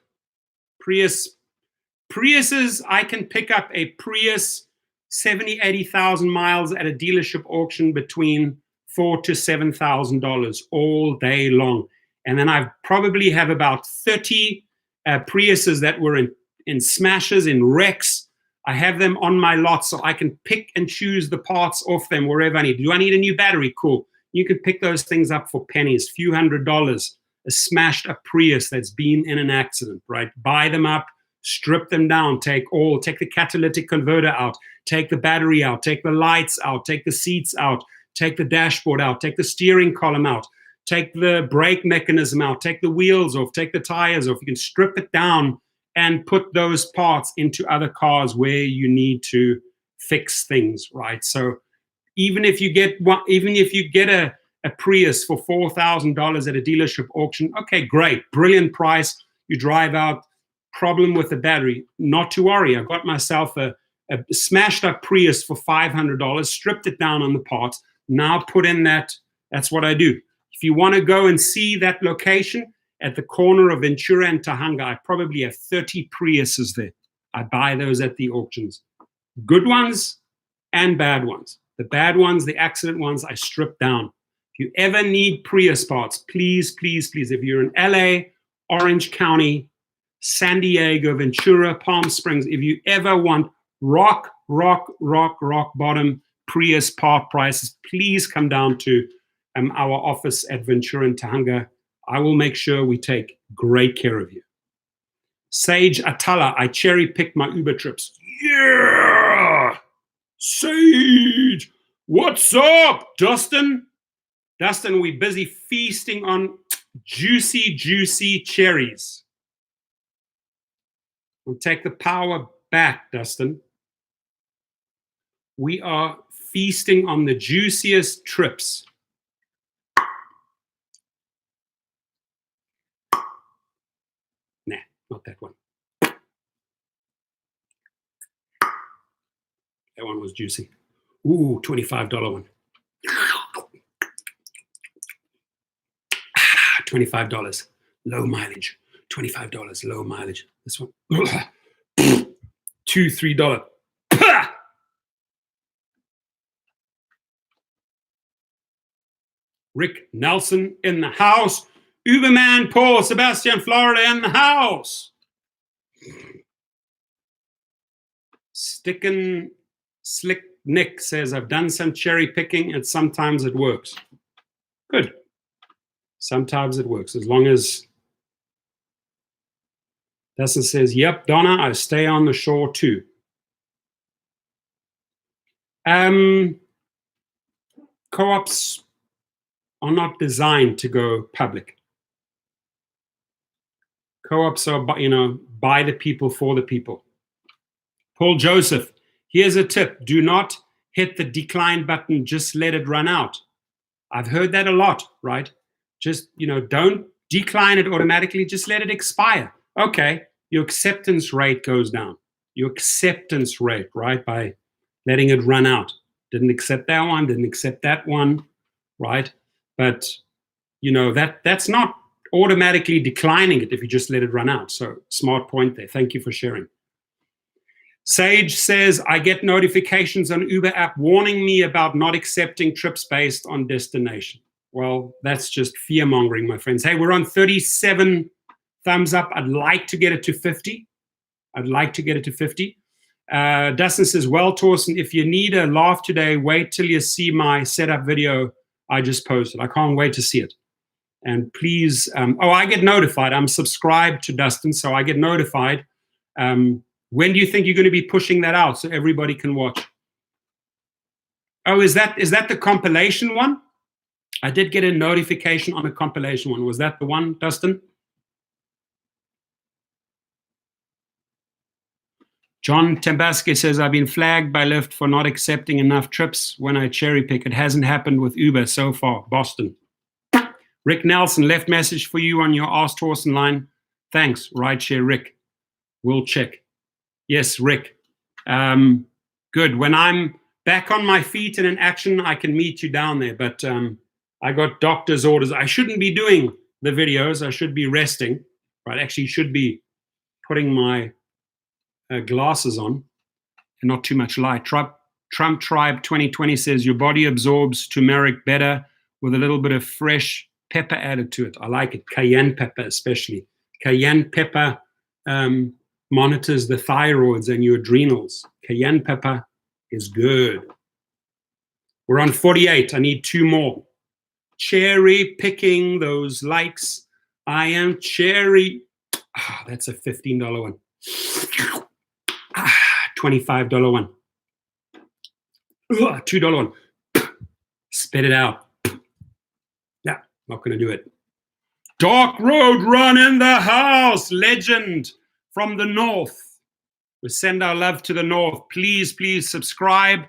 Priuses, I can pick up a Prius 70, 80,000 miles at a dealership auction between $4,000 to $7,000 all day long. And then I probably have about 30 Priuses that were in smashes, in wrecks. I have them on my lot so I can pick and choose the parts off them wherever I need. Do I need a new battery? Cool. You can pick those things up for pennies, few $100s, a smashed up Prius that's been in an accident, right? Buy them up, strip them down, take the catalytic converter out, take the battery out, take the lights out, take the seats out, take the dashboard out, take the steering column out, take the brake mechanism out, take the wheels off, take the tires off. You can strip it down and put those parts into other cars where you need to fix things, right? So even if you get a Prius for $4,000 at a dealership auction. Okay, great, brilliant price. You drive out, problem with the battery. Not to worry, I got myself a smashed up Prius for $500, stripped it down on the parts, now put in that's what I do. If you want to go and see that location at the corner of Ventura and Tahanga, I probably have 30 Priuses there. I buy those at the auctions. Good ones and bad ones. The bad ones, the accident ones, I strip down. If you ever need Prius parts, please, please, please, if you're in LA, Orange County, San Diego, Ventura, Palm Springs, if you ever want rock bottom Prius part prices, please come down to our office at Ventura and Tahanga. I will make sure we take great care of you. Sage Atala, I cherry picked my Uber trips. Yeah! Sage! What's up, Dustin? Dustin, we busy feasting on juicy cherries. We'll take the power back, Dustin. We are feasting on the juiciest trips. Nah, not that one. That one was juicy. Ooh, $25 one. $25. Low mileage. $25. Low mileage. This one. $2, $3. Rick Nelson in the house. Uberman Paul Sebastian Florida in the house. Stickin' Slick Nick says, I've done some cherry picking and sometimes it works. Good. Sometimes it works. As long as Dustin says, yep, Donna, I stay on the shore too. Co-ops are not designed to go public. Co-ops are, by the people, for the people. Paul Joseph, here's a tip. Do not hit the decline button. Just let it run out. I've heard that a lot, right? Just, don't decline it automatically. Just let it expire. Okay, your acceptance rate goes down. Your acceptance rate, right, by letting it run out. Didn't accept that one, didn't accept that one, right? But, that's not automatically declining it if you just let it run out. So smart point there. Thank you for sharing. Sage says, I get notifications on Uber app warning me about not accepting trips based on destination. Well, that's just fear-mongering, my friends. Hey, we're on 37 thumbs up. I'd like to get it to 50. Dustin says, well, Torsten, if you need a laugh today, wait till you see my setup video I just posted. I can't wait to see it. And please, I get notified. I'm subscribed to Dustin, so I get notified. When do you think you're going to be pushing that out so everybody can watch? Oh, is that the compilation one? I did get a notification on the compilation one. Was that the one, Dustin? John Tembaske says, I've been flagged by Lyft for not accepting enough trips when I cherry pick. It hasn't happened with Uber so far. Boston. Rick Nelson left message for you on your Ask Torsten line. Thanks, Rideshare Rick. We'll check. Yes, Rick. Good. When I'm back on my feet and in action, I can meet you down there. But I got doctor's orders. I shouldn't be doing the videos. I should be resting. Right? Actually, should be putting my glasses on and not too much light. Trump Tribe 2020 says your body absorbs turmeric better with a little bit of fresh pepper added to it. I like it. Cayenne pepper especially. Cayenne pepper monitors the thyroids and your adrenals. Cayenne pepper is good. We're on 48. I need 2 more. Cherry picking those likes. I am cherry. That's a $15 one. $25 one. $2 one. Spit it out. Yeah, not going to do it. Dark Road Run in the house. Legend from the north. We send our love to the north. Please, please subscribe.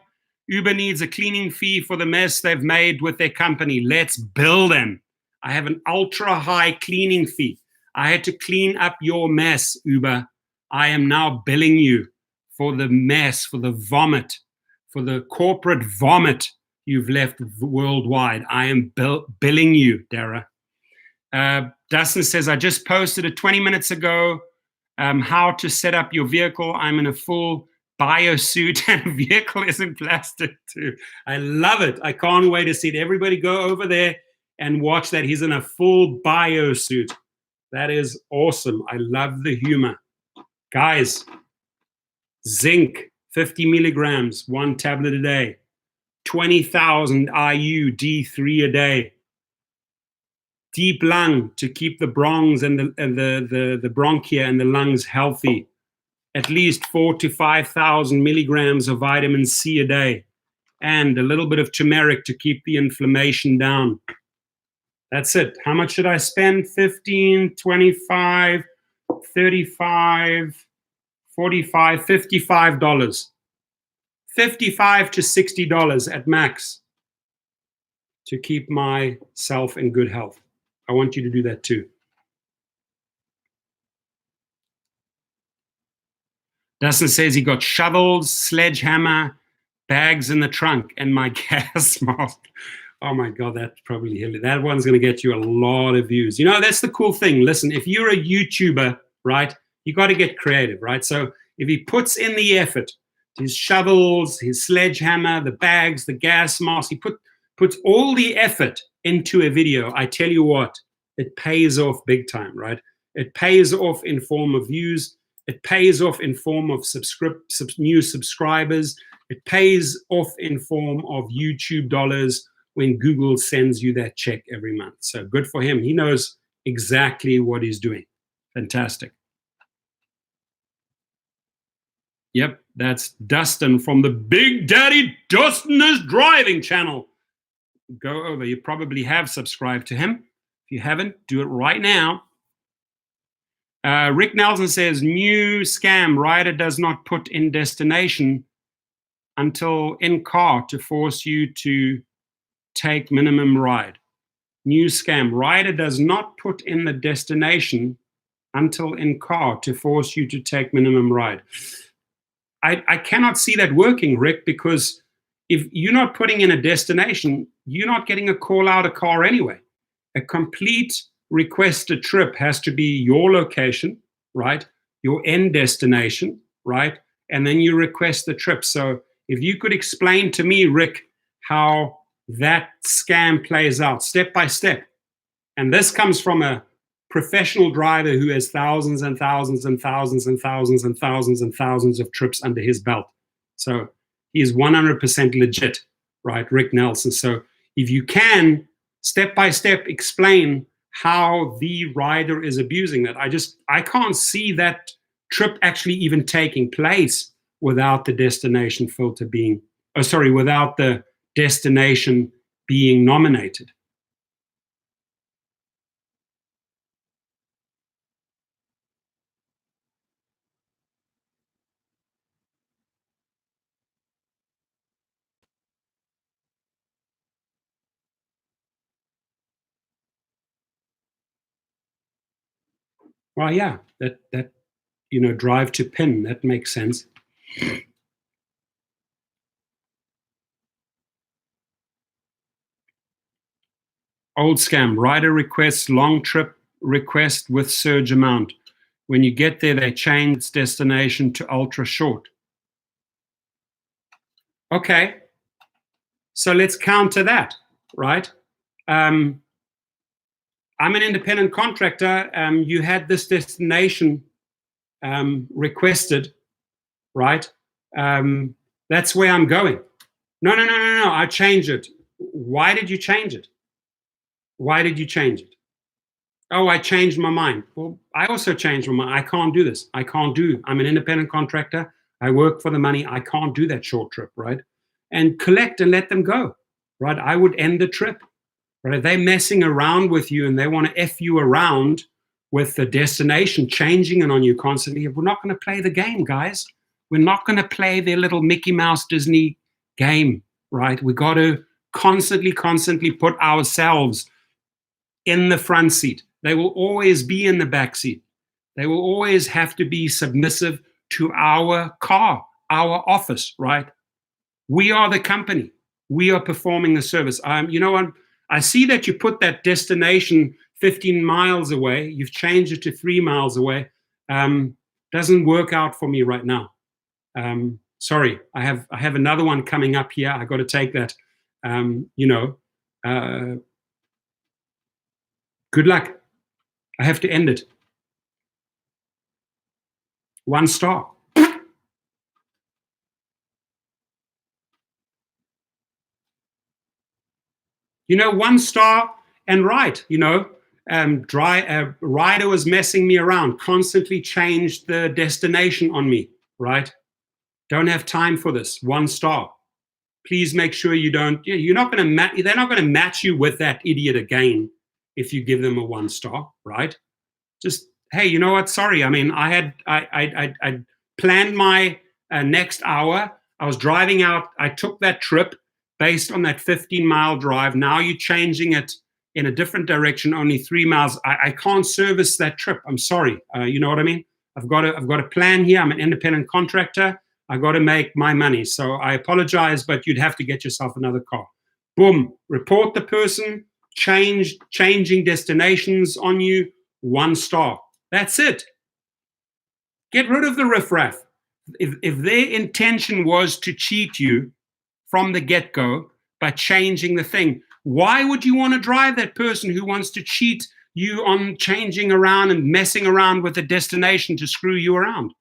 Uber needs a cleaning fee for the mess they've made with their company. Let's bill them. I have an ultra high cleaning fee. I had to clean up your mess, Uber. I am now billing you for the mess, for the vomit, for the corporate vomit you've left worldwide. I am billing you, Dara. Dustin says, I just posted it 20 minutes ago, how to set up your vehicle. I'm in a full biosuit and the vehicle is in plastic too. I love it. I can't wait to see it. Everybody go over there and watch that. He's in a full biosuit. That is awesome. I love the humor. Guys, zinc, 50 milligrams, 1 tablet a day. 20,000 IU D3 a day. Deep lung to keep the bronchs and the bronchia and the lungs healthy. At least 4,000 to 5,000 milligrams of vitamin C a day. And a little bit of turmeric to keep the inflammation down. That's it. How much should I spend? 15, 25, 35, 45, $55. $55 to $60 at max to keep myself in good health. I want you to do that too. Dustin says he got shovels, sledgehammer, bags in the trunk, and my gas mask. Oh my God, that's probably hilarious. That one's going to get you a lot of views. You know, that's the cool thing. Listen, if you're a YouTuber, right, you got to get creative, right? So if he puts in the effort, his shovels, his sledgehammer, the bags, the gas mask, he puts all the effort into a video, I tell you what, it pays off big time, right? It pays off in form of views. It pays off in form of new subscribers. It pays off in form of YouTube dollars when Google sends you that check every month. So good for him. He knows exactly what he's doing. Fantastic. Yep, that's Dustin from the Big Daddy Dustin is Driving channel. Go over. You probably have subscribed to him. If you haven't, do it right now. Rick Nelson says, new scam, rider does not put in destination until in car to force you to take minimum ride. New scam, rider does not put in the destination until in car to force you to take minimum ride. I cannot see that working, Rick, because if you're not putting in a destination, you're not getting a call out a car anyway. A complete requested trip has to be your location, right? Your end destination, right? And then you request the trip. So if you could explain to me, Rick, how that scam plays out step by step. And this comes from a professional driver who has thousands and thousands and thousands and thousands and thousands and thousands of trips under his belt. So he is 100% legit, right? Rick Nelson. So if you can, step by step, explain how the rider is abusing that. I can't see that trip actually even taking place without the destination filter being, without the destination being nominated. Well, yeah, that drive to pin, that makes sense. Old scam, rider requests long trip request with surge amount. When you get there, they change its destination to ultra short. Okay, so let's counter that, right? I'm an independent contractor. You had this destination requested, right? That's where I'm going. No, I changed it. Why did you change it? Why did you change it? Oh, I changed my mind. Well, I also changed my mind. I can't do this. I'm an independent contractor. I work for the money. I can't do that short trip, right? And collect and let them go, right? I would end the trip. Right? If they're messing around with you and they want to F you around with the destination, changing it on you constantly, we're not going to play the game, guys. We're not going to play their little Mickey Mouse Disney game, right? We got to constantly put ourselves in the front seat. They will always be in the back seat. They will always have to be submissive to our car, our office, right? We are the company. We are performing the service. You know what? I see that you put that destination 15 miles away. You've changed it to 3 miles away. Doesn't work out for me right now. Sorry, I have another one coming up here. I got to take that. Good luck. I have to end it. 1 star. You know, 1 star and right, you know, rider was messing me around, constantly changed the destination on me, right? Don't have time for this. 1 star. Please make sure you don't, you're not going to they're not going to match you with that idiot again if you give them a 1 star, right? Just, hey, you know what? Sorry. I mean, I planned my next hour. I was driving out. I took that trip based on that 15-mile drive. Now you're changing it in a different direction, only 3 miles. I can't service that trip. I'm sorry. You know what I mean? I've got a plan here. I'm an independent contractor. I got to make my money. So I apologize, but you'd have to get yourself another car. Boom. Report the person, changing destinations on you, 1 star. That's it. Get rid of the riffraff. If their intention was to cheat you from the get-go by changing the thing, why would you want to drive that person who wants to cheat you on changing around and messing around with the destination to screw you around,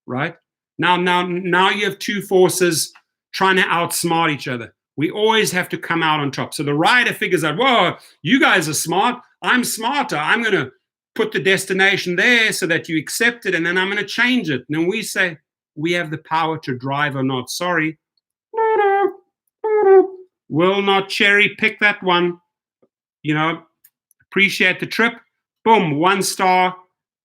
right? Now you have 2 forces trying to outsmart each other. We always have to come out on top. So the rider figures out, whoa, you guys are smart. I'm smarter. I'm going to put the destination there so that you accept it, and then I'm going to change it. And then we say, we have the power to drive or not. Sorry. Will not cherry pick that one. You know, appreciate the trip. Boom, 1 star.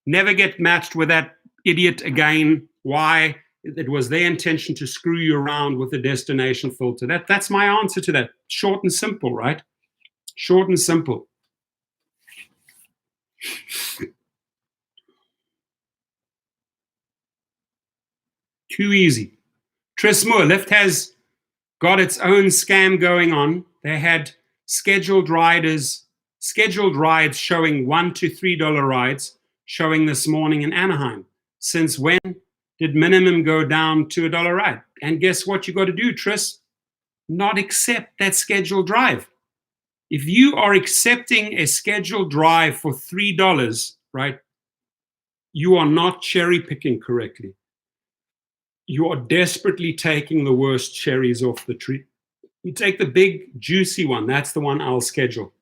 Never get matched with that idiot again. Why? It was their intention to screw you around with the destination filter. That's my answer to that. Short and simple, right? Short and simple. Too easy. Tris Moore, Lyft has got its own scam going on. They had scheduled rides showing $1 to $3 rides showing this morning in Anaheim. Since when did minimum go down to $1 ride? And guess what you got to do, Tris? Not accept that scheduled drive. If you are accepting a scheduled drive for $3, right, you are not cherry picking correctly. You are desperately taking the worst cherries off the tree. You take the big, juicy one. That's the one I'll schedule.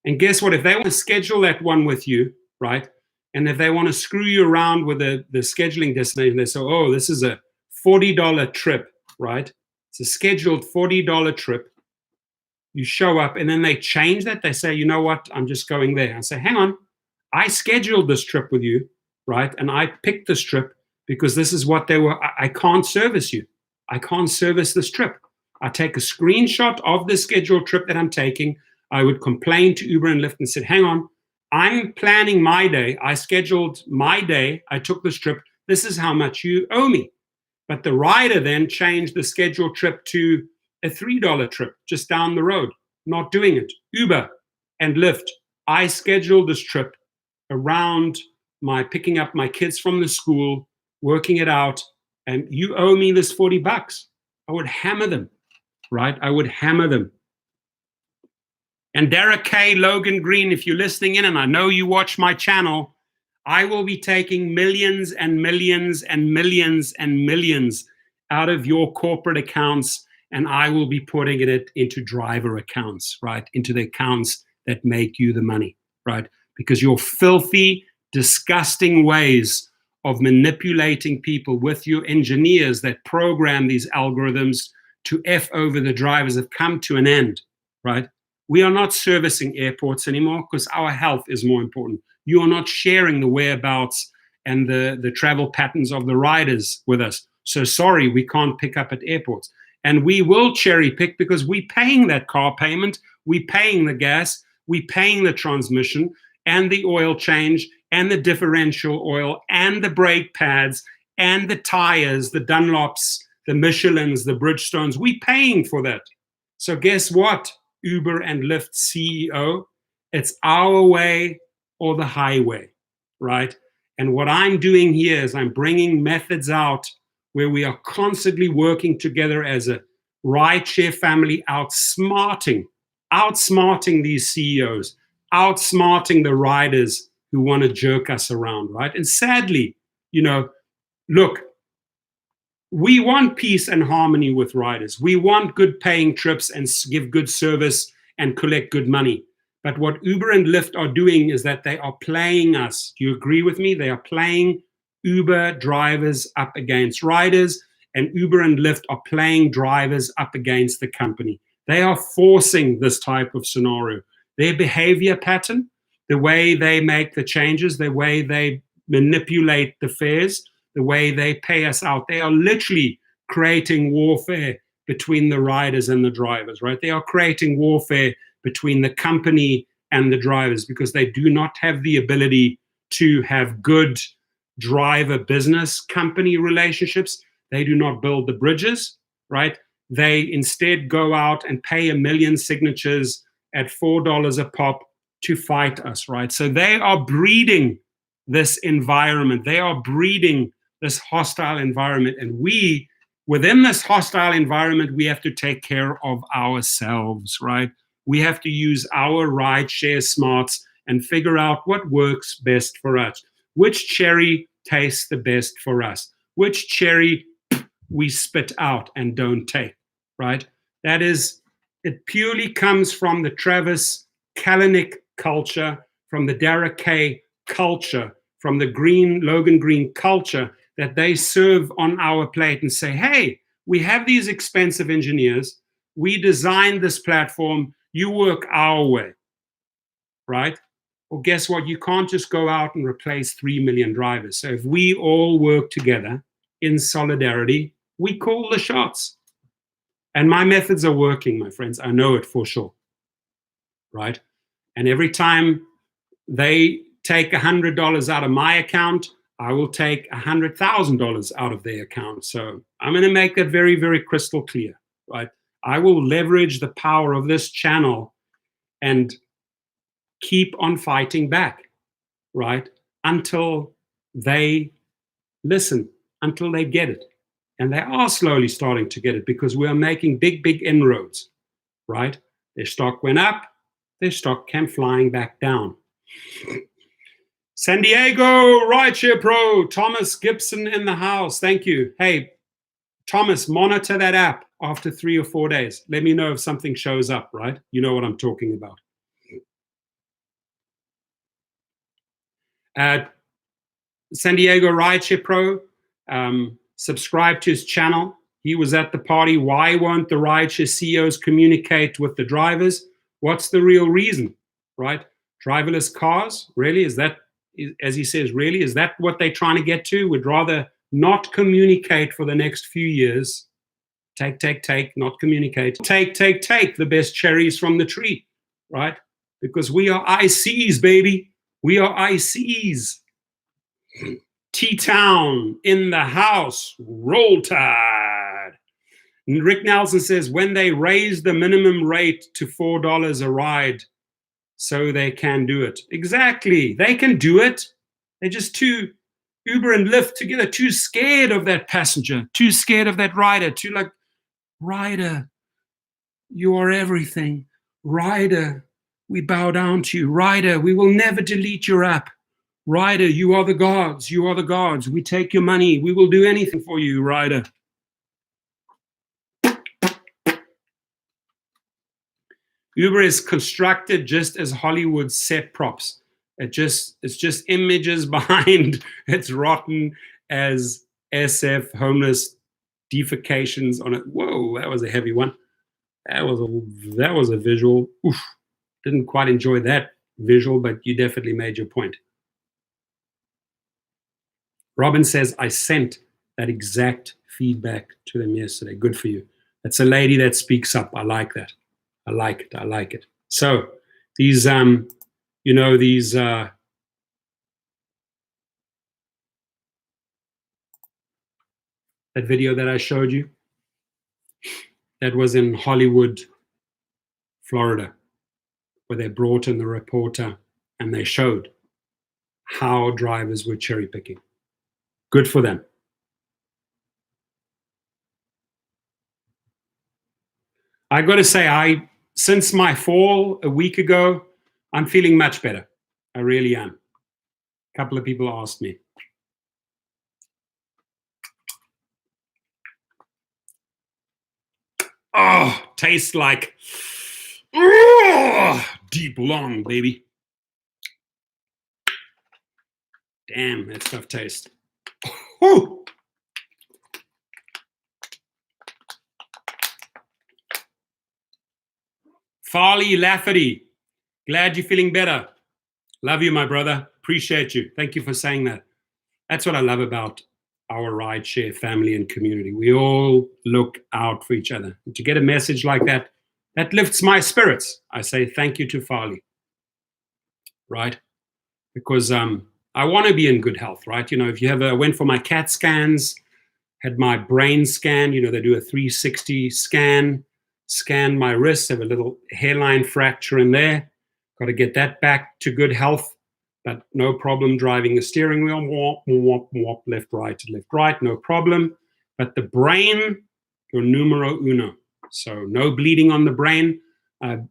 And guess what? If they want to schedule that one with you, right, and if they want to screw you around with the scheduling destination, they say, oh, this is a $40 trip, right? It's a scheduled $40 trip. You show up, and then they change that. They say, you know what? I'm just going there. I say, hang on. I scheduled this trip with you, right? And I picked this trip because this is what they were. I can't service you. I can't service this trip. I take a screenshot of the scheduled trip that I'm taking. I would complain to Uber and Lyft and said, hang on, I'm planning my day. I scheduled my day. I took this trip. This is how much you owe me. But the rider then changed the scheduled trip to a $3 trip just down the road. Not doing it. Uber and Lyft, I scheduled this trip around my picking up my kids from the school, working it out, and you owe me this $40. I would hammer them, right? I would hammer them. And Derek K, Logan Green, if you're listening in, and I know you watch my channel, I will be taking millions and millions and millions and millions out of your corporate accounts, and I will be putting it into driver accounts, right? Into the accounts that make you the money, right? Because your filthy, disgusting ways of manipulating people with your engineers that program these algorithms to F over the drivers have come to an end, right? We are not servicing airports anymore because our health is more important. You are not sharing the whereabouts and the travel patterns of the riders with us. So sorry, we can't pick up at airports. And we will cherry pick because we're paying that car payment, we're paying the gas, we're paying the transmission and the oil change and the differential oil and the brake pads and the tires, the Dunlops, the Michelins, the Bridgestones. We're paying for that. So guess what, Uber and Lyft CEO? It's our way or the highway, right? And what I'm doing here is I'm bringing methods out where we are constantly working together as a rideshare family, outsmarting these CEOs, outsmarting the riders who want to jerk us around, right? And sadly, look, we want peace and harmony with riders. We want good paying trips and give good service and collect good money. But what Uber and Lyft are doing is that they are playing us. Do you agree with me? They are playing Uber drivers up against riders, and Uber and Lyft are playing drivers up against the company. They are forcing this type of scenario. Their behavior pattern, the way they make the changes, the way they manipulate the fares, the way they pay us out, they are literally creating warfare between the riders and the drivers, right? They are creating warfare between the company and the drivers because they do not have the ability to have good driver business company relationships. They do not build the bridges, right? They instead go out and pay 1 million signatures at $4 a pop to fight us, right? So they are breeding this environment. They are breeding this hostile environment. And we, within this hostile environment, we have to take care of ourselves, right? We have to use our rideshare smarts and figure out what works best for us. Which cherry tastes the best for us? Which cherry we spit out and don't take, right? That is, it purely comes from the Travis Kalanick culture, from the Derek Kay culture, from the Logan Green culture that they serve on our plate and say, hey, we have these expensive engineers. We designed this platform. You work our way, right? Well, guess what? You can't just go out and replace 3 million drivers. So if we all work together in solidarity, we call the shots. And my methods are working, my friends. I know it for sure, right? And every time they take $100 out of my account, I will take $100,000 out of their account. So I'm going to make that very, very crystal clear, right? I will leverage the power of this channel and keep on fighting back, right? Until they listen, until they get it. And they are slowly starting to get it because we are making big, big inroads, right? Their stock went up, their stock came flying back down. San Diego Rideshare Pro, Thomas Gibson in the house. Thank you. Hey, Thomas, monitor that app after 3 or 4 days. Let me know if something shows up, right? You know what I'm talking about. San Diego Rideshare Pro, subscribe to his channel. He was at the party. Why won't the rideshare CEOs communicate with the drivers? What's the real reason, right? Driverless cars, really? Is that, as he says, really? Is that what they're trying to get to? Would rather not communicate for the next few years. Take, not communicate. Take the best cherries from the tree, right? Because we are ICs, baby. We are ICs. T-Town in the house. Roll Tide. And Rick Nelson says, when they raise the minimum rate to $4 a ride, so they can do it. Exactly. They can do it. They're just too, Uber and Lyft together, too scared of that passenger, too scared of that rider, too like, rider, you are everything. Rider, we bow down to you. Rider, we will never delete your app. Rider, you are the gods. You are the gods. We take your money. We will do anything for you, Rider. Uber is constructed just as Hollywood set props. It's just images behind. It's rotten as SF homeless defecations on it. Whoa, that was a heavy one. That was a visual. Oof. Didn't quite enjoy that visual, but you definitely made your point. Robin says, I sent that exact feedback to them yesterday. Good for you. It's a lady that speaks up. I like that. I like it. I like it. So these, these, that video that I showed you, that was in Hollywood, Florida, where they brought in the reporter and they showed how drivers were cherry picking. Good for them. I got to say, since my fall a week ago, I'm feeling much better. I really am. A couple of people asked me. Oh, tastes like deep long, baby. Damn, that stuff tastes. Whew. Farley Lafferty, glad you're feeling better. Love you, my brother. Appreciate you. Thank you for saying that. That's what I love about our rideshare family and community. We all look out for each other. And to get a message like that, that lifts my spirits. I say thank you to Farley, right? Because I want to be in good health, right? If you I went for my CAT scans, had my brain scan, they do a 360 scan my wrist, have a little hairline fracture in there. Got to get that back to good health, but no problem driving the steering wheel, left, right, no problem. But the brain, your numero uno. So no bleeding on the brain. I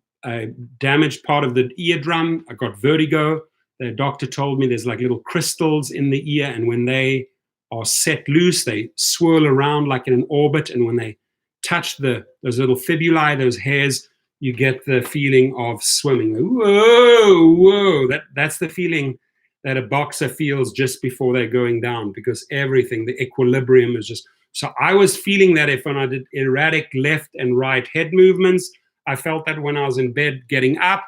damaged part of the eardrum. I got vertigo. The doctor told me there's like little crystals in the ear, and when they are set loose, they swirl around like in an orbit, and when they touch those little fibulae, those hairs, you get the feeling of swimming. Whoa. That's the feeling that a boxer feels just before they're going down, because everything, the equilibrium is just... So I was feeling that when I did erratic left and right head movements. I felt that when I was in bed getting up.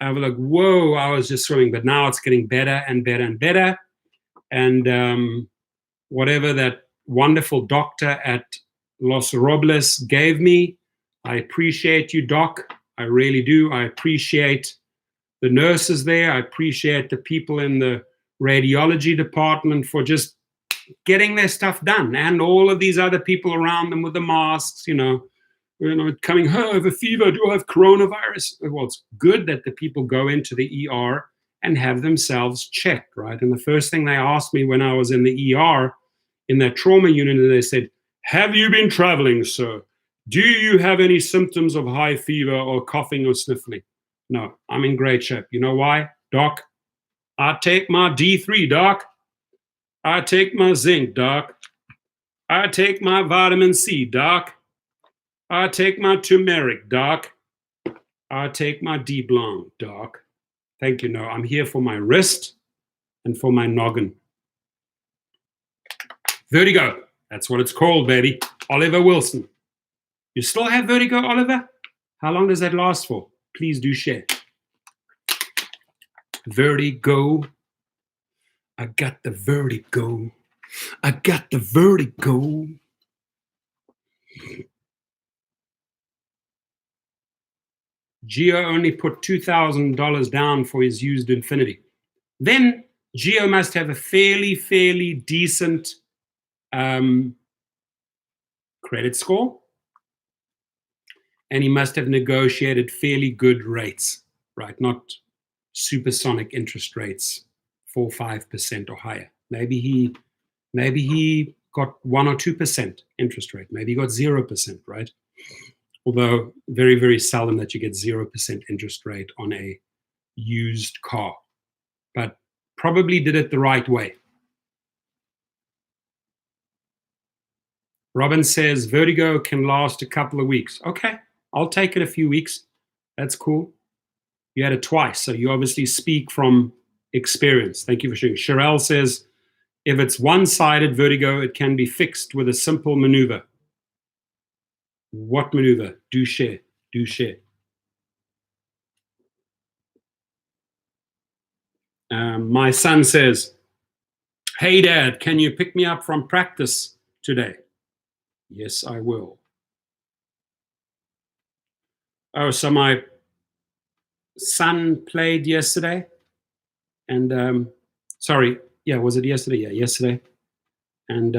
I was like, whoa, I was just swimming. But now it's getting better and better and better. And whatever that wonderful doctor at Los Robles gave me, I appreciate you, Doc. I really do. I appreciate the nurses there. I appreciate the people in the radiology department for just getting their stuff done, and all of these other people around them with the masks, coming, I have a fever, do I have coronavirus? Well, it's good that the people go into the ER and have themselves checked, right? And the first thing they asked me when I was in the ER, in that trauma unit, and they said, have you been traveling, sir? Do you have any symptoms of high fever or coughing or sniffling? No, I'm in great shape. You know why, Doc? I take my D3, Doc. I take my zinc, Doc. I take my vitamin C, Doc. I take my turmeric, Doc. I take my D Blanc, Doc. Thank you. No, I'm here for my wrist and for my noggin. Vertigo. That's what it's called, baby. Oliver Wilson. You still have vertigo, Oliver? How long does that last for? Please do share. Vertigo. I got the vertigo. I got the vertigo. Gio only put $2,000 down for his used Infinity. Then Gio must have a fairly decent credit score. And he must have negotiated fairly good rates, right? Not supersonic interest rates, 4 or 5% or higher. Maybe he got 1 or 2% interest rate. Maybe he got 0%, right? Although very seldom that you get 0% interest rate on a used car. But probably did it the right way. Robin says vertigo can last a couple of weeks. Okay, I'll take it a few weeks. That's cool. You had it twice, so you obviously speak from experience. Thank you for sharing. Sherelle says, if it's one-sided vertigo, it can be fixed with a simple maneuver. What maneuver? Do share. Do share. My son says, hey, Dad, can you pick me up from practice today? Yes, I will. Oh, so my son played yesterday, and sorry, yeah, was it yesterday? Yeah, yesterday. And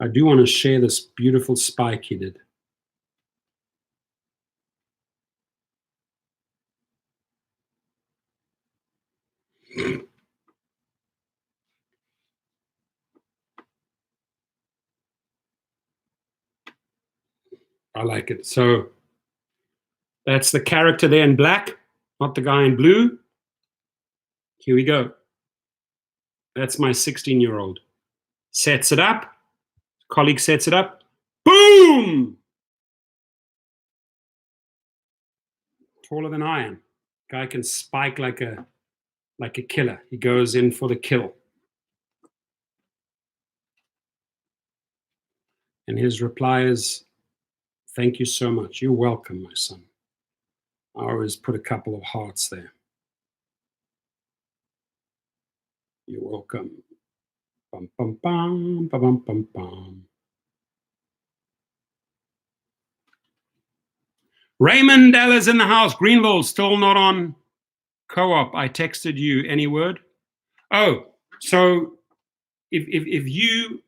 I do want to share this beautiful spike he did. I like it. So that's the character there in black, not the guy in blue. Here we go. That's my 16-year-old. Sets it up. Colleague sets it up. Boom! Taller than I am. Guy can spike like a killer. He goes in for the kill. And his reply is, "Thank you so much. You're welcome, my son." I always put a couple of hearts there. You're welcome. Bum, bum, bum, bum, bum, bum, bum. Raymond Ella's in the house. Greenville still not on co-op. I texted you. Any word? Oh, so if you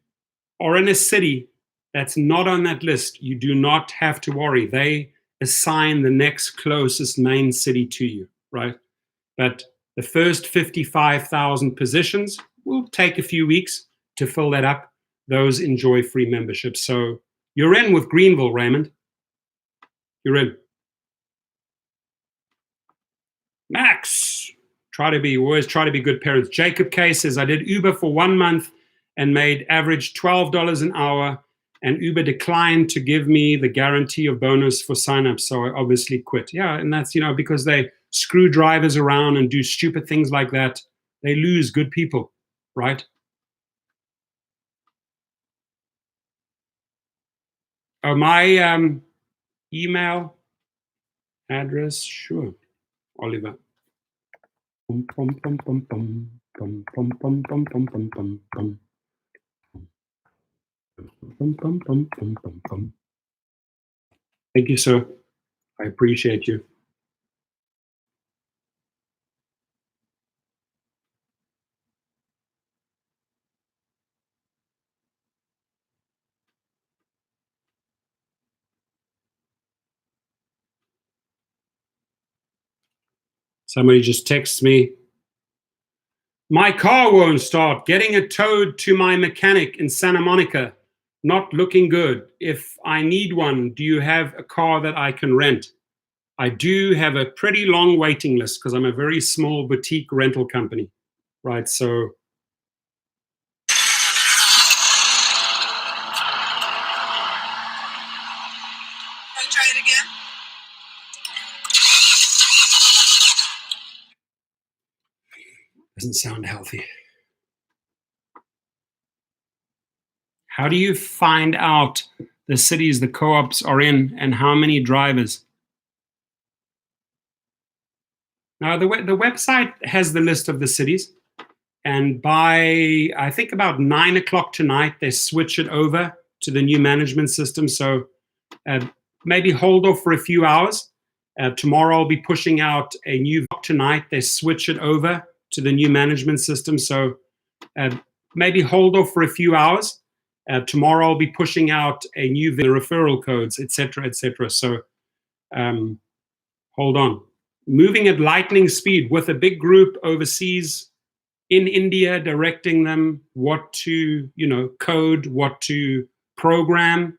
are in a city that's not on that list, you do not have to worry. They assign the next closest main city to you, right? But the first 55,000 positions will take a few weeks to fill that up. Those enjoy free membership. So you're in with Greenville, Raymond. You're in. Max, always try to be good parents. Jacob K says, I did Uber for 1 month and made average $12 an hour, and Uber declined to give me the guarantee of bonus for signups, so I obviously quit. Yeah, and that's, because they screw drivers around and do stupid things like that. They lose good people, right? Oh, my email address, sure, Oliver. Pum, pum, pum, pum, pum, pum, pum, pum, pum, pum, pum, pum, pum. Pum, pum, pum, pum, pum, pum. Thank you, sir. I appreciate you. Somebody just texts me, my car won't start. Getting it towed to my mechanic in Santa Monica. Not looking good. If I need one, do you have a car that I can rent? I do have a pretty long waiting list because I'm a very small boutique rental company, right? So try it again. doesn't sound healthy. How do you find out the cities the co-ops are in and how many drivers? Now, the website has the list of the cities, and by, I think, about 9 o'clock tonight, they switch it over to the new management system. So maybe hold off for a few hours. Tomorrow I'll be pushing out a new, tonight they switch it over to the new management system. So maybe hold off for a few hours. Tomorrow I'll be pushing out a new referral codes, etc., etc. So hold on. Moving at lightning speed with a big group overseas in India, directing them what to, code, what to program.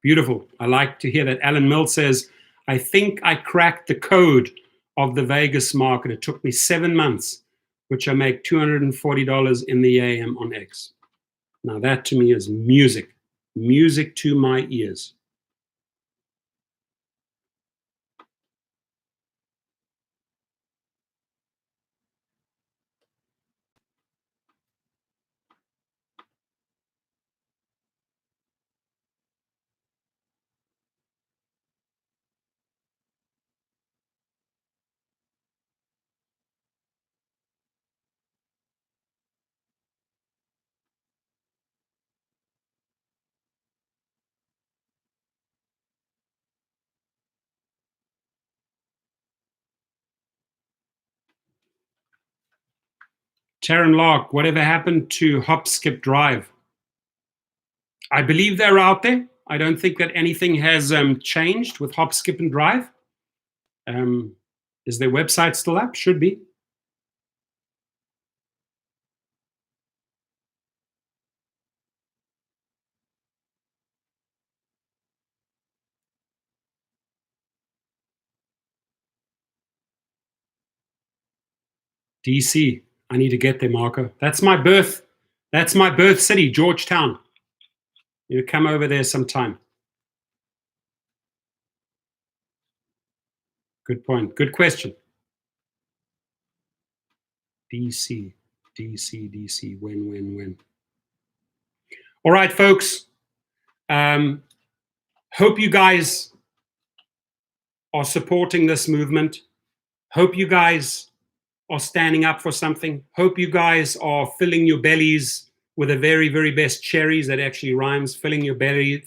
Beautiful. I like to hear that. Alan Mill says, I think I cracked the code of the Vegas market. It took me 7 months, which I make $240 in the AM on X. Now that to me is music, music to my ears. Taryn Lark, whatever happened to Hop, Skip, Drive? I believe they're out there. I don't think that anything has changed with Hop, Skip, and Drive. Is their website still up? Should be. DC. I need to get there, Marco. That's my birth city, Georgetown. You come over there sometime. Good point. Good question. DC. When. All right, folks. Hope you guys are supporting this movement. Hope you guys are standing up for something. Hope you guys are filling your bellies with the very, very best cherries. That actually rhymes. Filling your bellies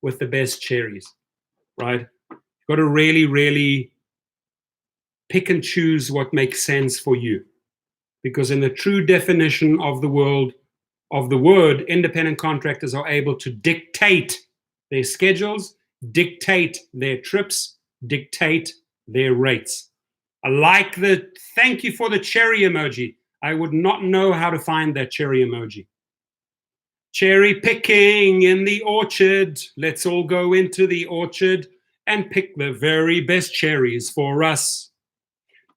with the best cherries, right? You've got to really, really pick and choose what makes sense for you. Because in the true definition of the word, independent contractors are able to dictate their schedules, dictate their trips, dictate their rates. I like thank you for the cherry emoji. I would not know how to find that cherry emoji. Cherry picking in the orchard. Let's all go into the orchard and pick the very best cherries for us.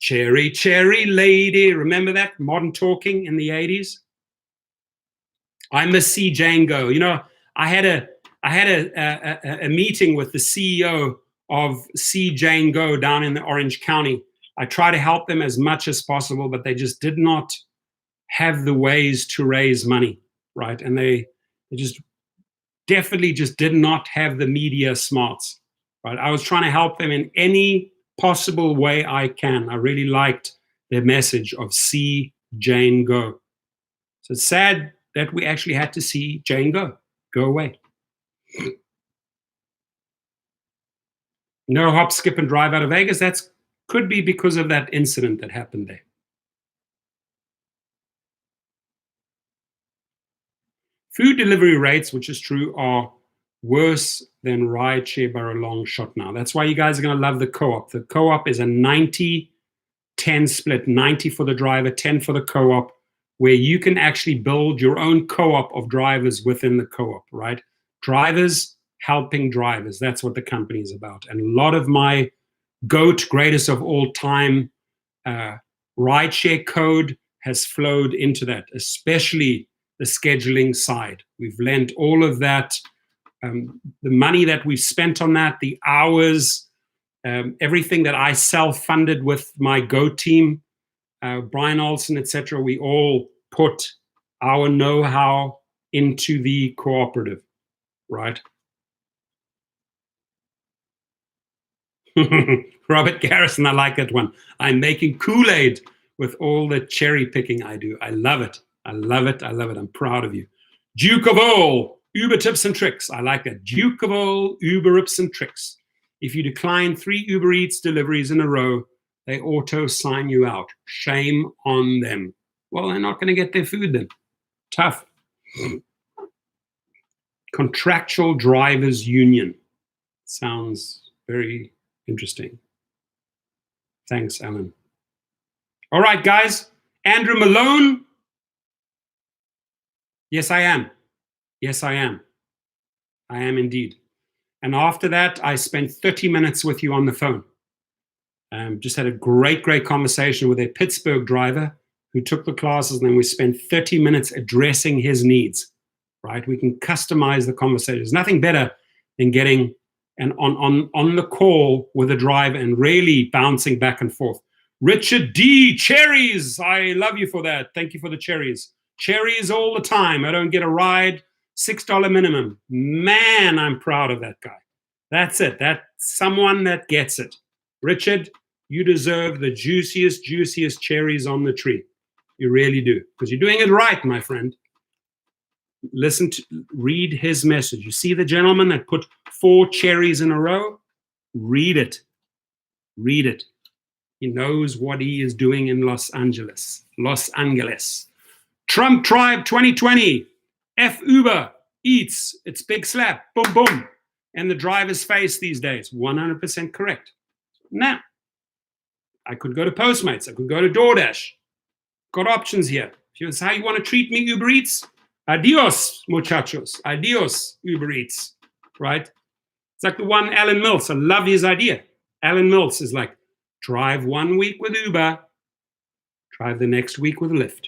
Cherry, cherry lady. Remember that? Modern Talking in the 80s. I miss see Jane go. You know, I had a meeting with the CEO of See Jane Go down in the Orange County. I try to help them as much as possible, but they just did not have the ways to raise money, right? And they just definitely just did not have the media smarts, right? I was trying to help them in any possible way I can. I really liked their message of See Jane Go. So it's sad that we actually had to see Jane go away. No hop, skip, and drive out of Vegas. That's could be because of that incident that happened there. Food delivery rates, which is true, are worse than rideshare by a long shot now. That's why you guys are going to love the co-op. The co-op is a 90-10 split, 90 for the driver, 10 for the co-op, where you can actually build your own co-op of drivers within the co-op, right? Drivers helping drivers. That's what the company is about. And a lot of my greatest of all time rideshare code has flowed into that, especially the scheduling side. We've lent all of that, the money that we've spent on that, the hours, everything that I self-funded with my Go team, Brian Olson, etc. We all put our know-how into the cooperative, right? Robert Garrison, I like that one. I'm making Kool-Aid with all the cherry picking I do. I love it. I love it. I love it. I'm proud of you. Duke of all, Uber tips and tricks. I like that. Duke of all, Uber tips and tricks. If you decline 3 Uber Eats deliveries in a row, they auto sign you out. Shame on them. Well, they're not going to get their food then. Tough. Contractual Drivers Union. Sounds very interesting. Thanks, Alan. All right, guys. Andrew Malone. Yes, I am. Yes, I am. I am indeed. And after that, I spent 30 minutes with you on the phone. Just had a great conversation with a Pittsburgh driver who took the classes, and then we spent 30 minutes addressing his needs, right? We can customize the conversation. There's nothing better than getting on the call with a driver and really bouncing back and forth. Richard D. Cherries. I love you for that. Thank you for the cherries. Cherries all the time. I don't get a ride. $6 minimum. Man, I'm proud of that guy. That's it. That's someone that gets it. Richard, you deserve the juiciest cherries on the tree. You really do. Because you're doing it right, my friend. Read his message. You see the gentleman that put 4 cherries in a row? Read it. Read it. He knows what he is doing in Los Angeles. Los Angeles. Trump Tribe 2020. F Uber. Eats. It's big slap. Boom, boom. And the driver's face these days. 100% correct. Now, I could go to Postmates. I could go to DoorDash. Got options here. If that's how you want to treat me, Uber Eats, adios, muchachos. Adios, Uber Eats. Right? It's like the one Alan Mills. I love his idea. Alan Mills is like, drive 1 week with Uber, drive the next week with Lyft.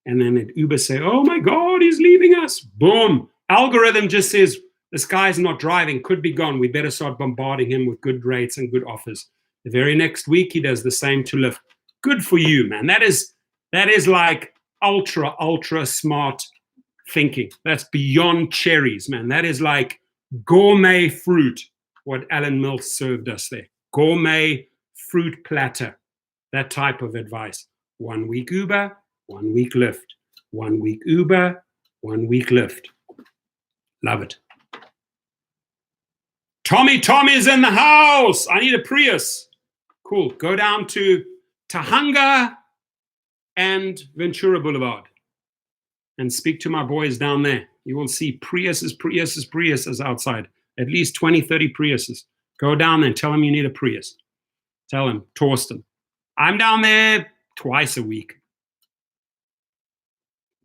And then at Uber say, oh my God, he's leaving us. Boom. Algorithm just says, this guy's not driving, could be gone. We better start bombarding him with good rates and good offers. The very next week, he does the same to Lyft. Good for you, man. That is like ultra smart thinking. That's beyond cherries, man. That is like gourmet fruit, what Alan Mills served us there. Gourmet fruit platter. That type of advice. 1 week Uber, 1 week Lyft. 1 week Uber, 1 week Lyft. Love it. Tommy's in the house. I need a Prius. Cool. Go down to Tahunga and Ventura Boulevard and speak to my boys down there. You will see Priuses outside. At least 20, 30 Priuses. Go down there and tell them you need a Prius. Tell him, Torsten. I'm down there twice a week.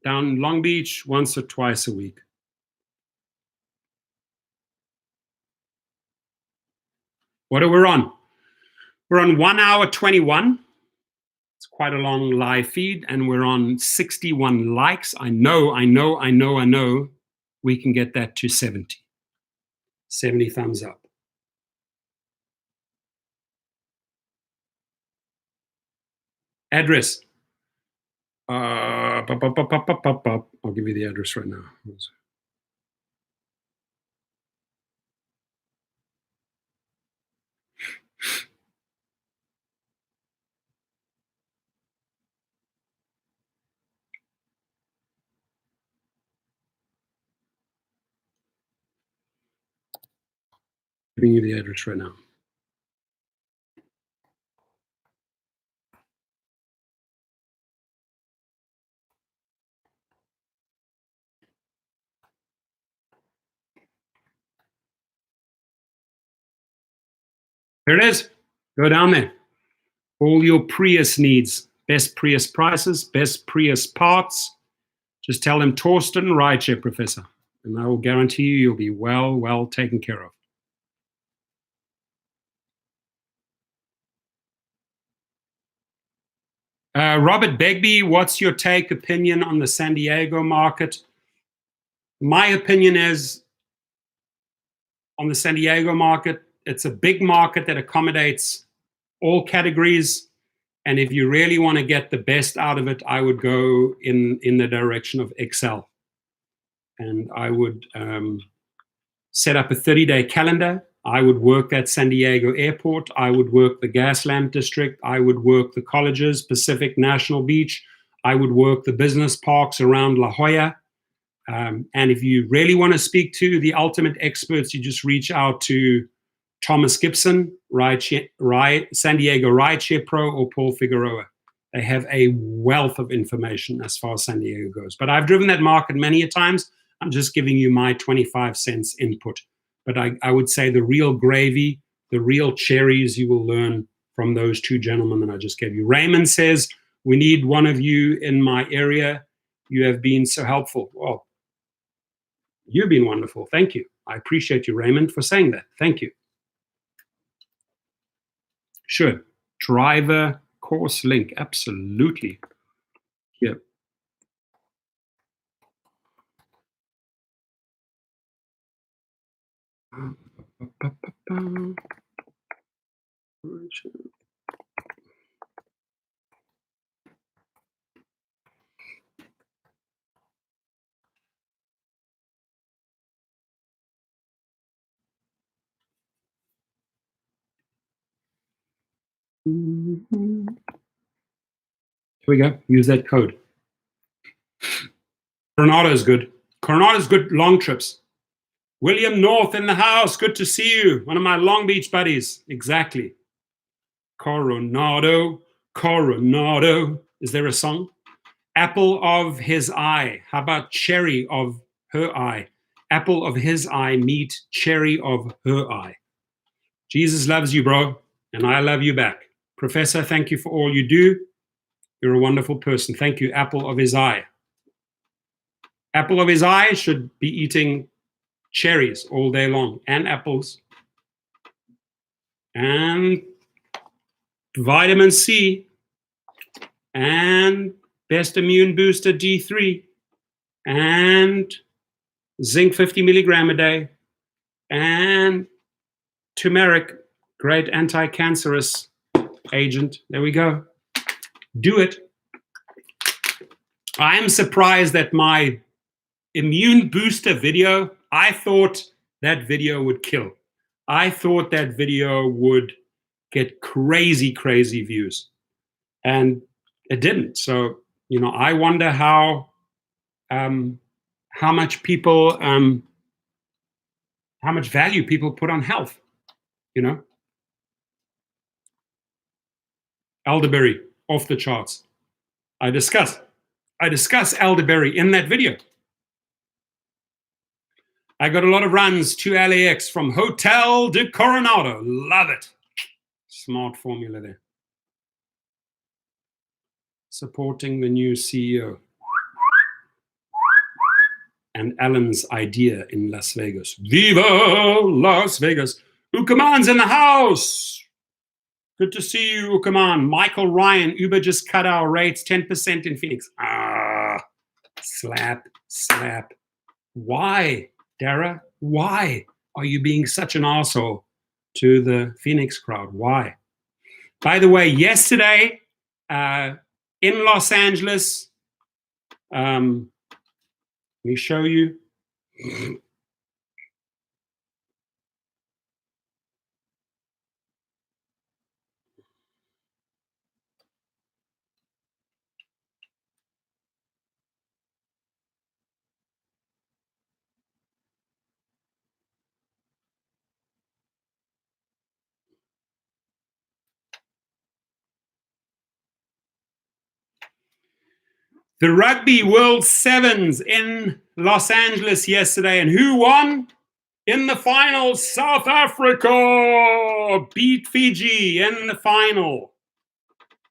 Down Long Beach once or twice a week. What are we on? We're on 1 hour 21. It's quite a long live feed, and we're on 61 likes. I know. We can get that to 70. 70 thumbs up. Address. I'll give you the address right now. Giving you the address right now. Here it is. Go down there. All your Prius needs. Best Prius prices, best Prius parts. Just tell them Torsten, Rideshare Professor. And I will guarantee you'll be well taken care of. Robert Begbie, what's your opinion on the San Diego market? My opinion is on the San Diego market, it's a big market that accommodates all categories. And if you really want to get the best out of it, I would go in the direction of Excel. And I would set up a 30-day calendar. I would work at San Diego Airport. I would work the Gaslamp District. I would work the colleges, Pacific National Beach. I would work the business parks around La Jolla. And if you really want to speak to the ultimate experts, you just reach out to Thomas Gibson, San Diego Rideshare Pro, or Paul Figueroa. They have a wealth of information as far as San Diego goes. But I've driven that market many a times. I'm just giving you my 25 cents input. But I would say the real gravy, the real cherries, you will learn from those two gentlemen that I just gave you. Raymond says, we need one of you in my area. You have been so helpful. Well, you've been wonderful. Thank you. I appreciate you, Raymond, for saying that. Thank you. Sure. Driver course link. Absolutely. Here. Here we go. Use that code. Coronado is good. Coronado is good long trips. William North in the house. Good to see you. One of my Long Beach buddies. Exactly. Coronado. Is there a song? Apple of his eye. How about cherry of her eye? Apple of his eye meet cherry of her eye. Jesus loves you, bro, and I love you back. Professor, thank you for all you do. You're a wonderful person. Thank you, apple of his eye. Apple of his eye should be eating cherries all day long, and apples, and vitamin C, and best immune booster D3, and zinc 50 milligram a day, and turmeric, great anti-cancerous agent. There we go. Do it. I am surprised that my immune booster video, I thought that video would kill. I thought that video would get crazy views, and it didn't. So, I wonder how much people, how much value people put on health, Elderberry, off the charts. I discuss elderberry in that video. I got a lot of runs to LAX from Hotel de Coronado. Love it. Smart formula there. Supporting the new CEO. And Alan's idea in Las Vegas. Viva Las Vegas. Ukaman's in the house. Good to see you, Ukaman. Michael Ryan, Uber just cut our rates 10% in Phoenix. Slap. Why, Dara? Why are you being such an asshole to the Phoenix crowd? Why? By the way, yesterday in Los Angeles, let me show you. The Rugby World Sevens in Los Angeles yesterday. And who won? In the final, South Africa beat Fiji in the final.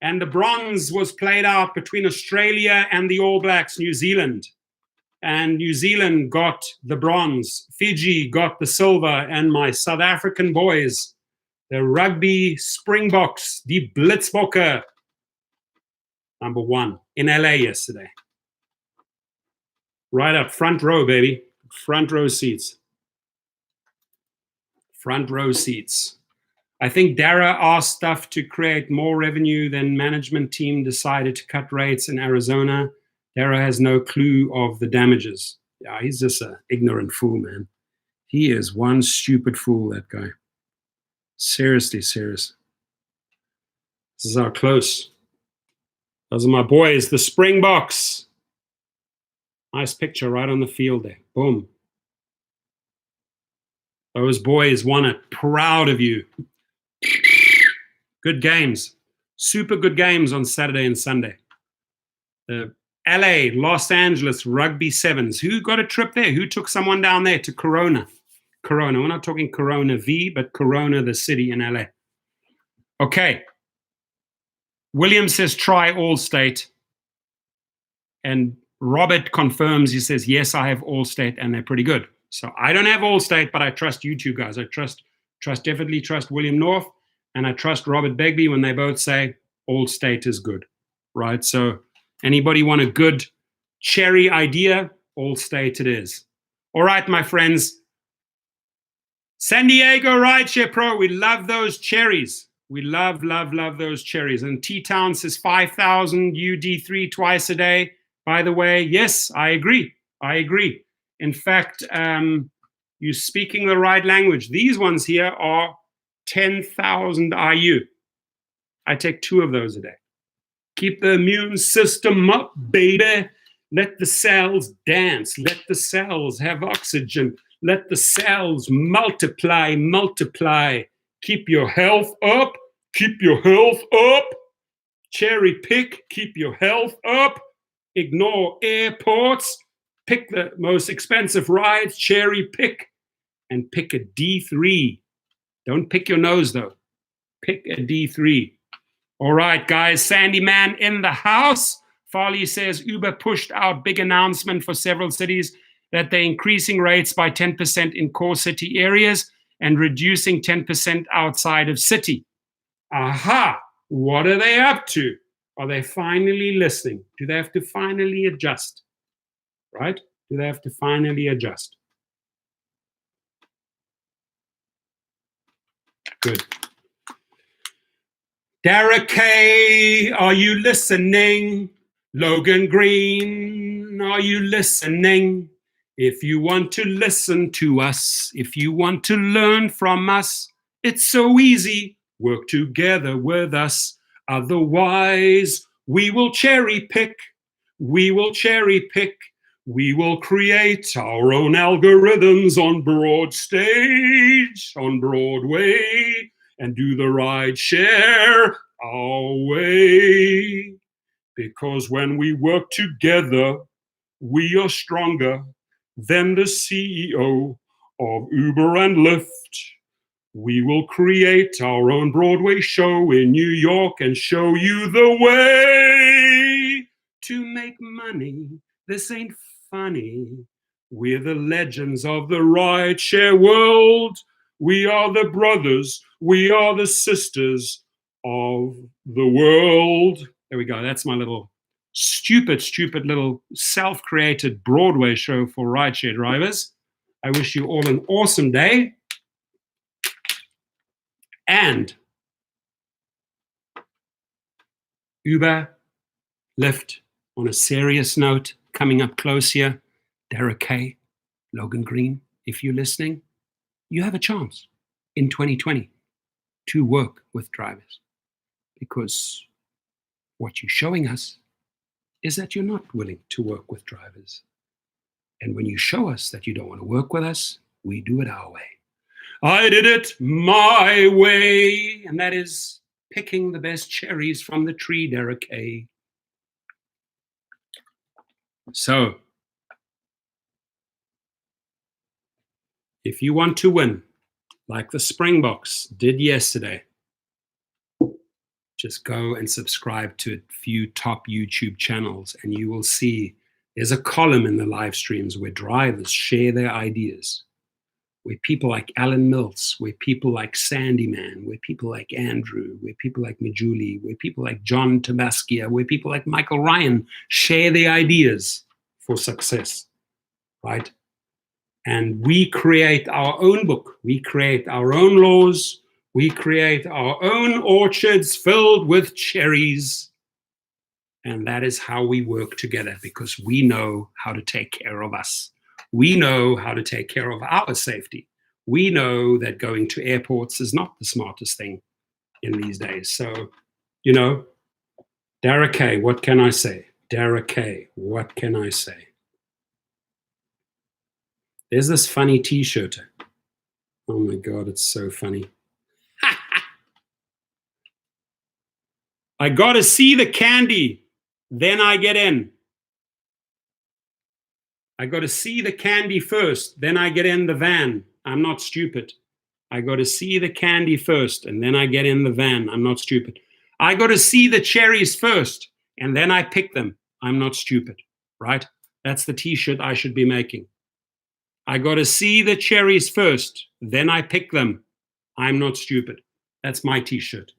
And the bronze was played out between Australia and the All Blacks, New Zealand. And New Zealand got the bronze. Fiji got the silver. And my South African boys, the Rugby Springboks, die Blitzbokke, number one in LA yesterday. Right up, front row, baby. Front row seats. Front row seats. I think Dara asked stuff to create more revenue than management team decided to cut rates in Arizona. Dara has no clue of the damages. Yeah, he's just an ignorant fool, man. He is one stupid fool, that guy. Seriously, serious. This is how close. Those are my boys, the Springboks. Nice picture right on the field there. Boom. Those boys won it. Proud of you. Good games. Super good games on Saturday and Sunday. The LA, Los Angeles Rugby Sevens. Who got a trip there? Who took someone down there to Corona? Corona. We're not talking Corona V, but Corona, the city in LA. Okay. William says try Allstate. And Robert confirms, he says, yes, I have Allstate and they're pretty good. So I don't have Allstate, but I trust you two guys. I definitely trust William North, and I trust Robert Begbie when they both say Allstate is good, right? So anybody want a good cherry idea? Allstate it is. All right, my friends. San Diego Rideshare Pro, we love those cherries. We love those cherries. And T-Town says 5,000 UD3 twice a day. By the way, yes, I agree. In fact, you're speaking the right language. These ones here are 10,000 IU. I take 2 of those a day. Keep the immune system up, baby. Let the cells dance. Let the cells have oxygen. Let the cells multiply. Keep your health up keep your health up. Cherry pick, keep your health up. Ignore airports. Pick the most expensive rides, cherry pick, and pick a D3. Don't pick your nose, though. Pick a D3. All right, guys, Sandy Man in the house. Farley says Uber pushed out big announcement for several cities that they're increasing rates by 10% in core city areas and reducing 10% outside of city. Aha! What are they up to? Are they finally listening? Do they have to finally adjust? Right? Do they have to finally adjust? Good. Derek K, are you listening? Logan Green, are you listening? If you want to listen to us, if you want to learn from us, it's so easy. Work together with us. Otherwise, we will cherry pick. We will cherry pick. We will create our own algorithms on broad stage, on Broadway, and do the ride share our way. Because when we work together, we are stronger than the CEO of Uber and Lyft. We will create our own Broadway show in New York and show you the way to make money. This ain't funny. We're the legends of the rideshare world. We are the brothers. We are the sisters of the world. There we go. That's my little stupid little self-created Broadway show for rideshare drivers. I wish you all an awesome day. And Uber, Lyft, on a serious note, coming up close here, Derek K, Logan Green, if you're listening, you have a chance in 2020 to work with drivers. Because what you're showing us is that you're not willing to work with drivers. And when you show us that you don't want to work with us, we do it our way. I did it my way, and that is picking the best cherries from the tree, Derek A. So, if you want to win, like the Springboks did yesterday, just go and subscribe to a few top YouTube channels, and you will see there's a column in the live streams where drivers share their ideas, where people like Alan Mills, where people like Sandy Man, where people like Andrew, where people like Majuli, where people like John Tabaskia, where people like Michael Ryan share their ideas for success, right? And we create our own book. We create our own laws. We create our own orchards filled with cherries. And that is how we work together, because we know how to take care of us. We know how to take care of our safety. We know that going to airports is not the smartest thing in these days. So, you know, Derek K, what can I say? Derek K, what can I say? There's this funny t-shirt. Oh my God, it's so funny. I gotta see the candy, then I get in. I got to see the candy first, then I get in the van. I'm not stupid. I got to see the candy first, and then I get in the van. I'm not stupid. I got to see the cherries first, and then I pick them. I'm not stupid, right? That's the t-shirt I should be making. I got to see the cherries first, then I pick them. I'm not stupid. That's my t-shirt.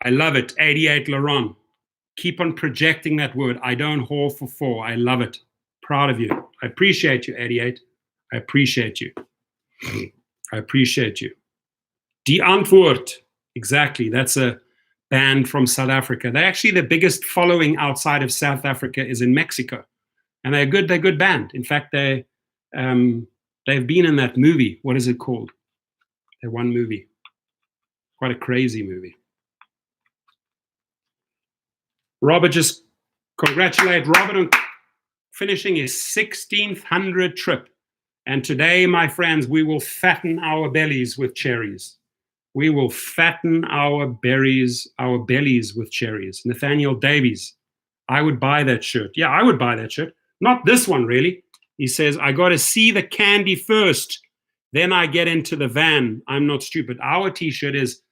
I love it. 88 Laurent. Keep on projecting that word. I don't whore for four. I love it. Proud of you. I appreciate you, 88. I appreciate you. I appreciate you. Die Antwoord. Exactly. That's a band from South Africa. They're actually the biggest following outside of South Africa is in Mexico. And they're a good band. In fact, they've been in that movie. What is it called? That one movie. Quite a crazy movie. Robert, just congratulate Robert on finishing his 1600 trip. And today, my friends, we will fatten our bellies with cherries. We will fatten our bellies with cherries. Nathaniel Davies, I would buy that shirt. Yeah, I would buy that shirt. Not this one, really. He says, I got to see the candy first, then I get into the van. I'm not stupid. Our t-shirt is,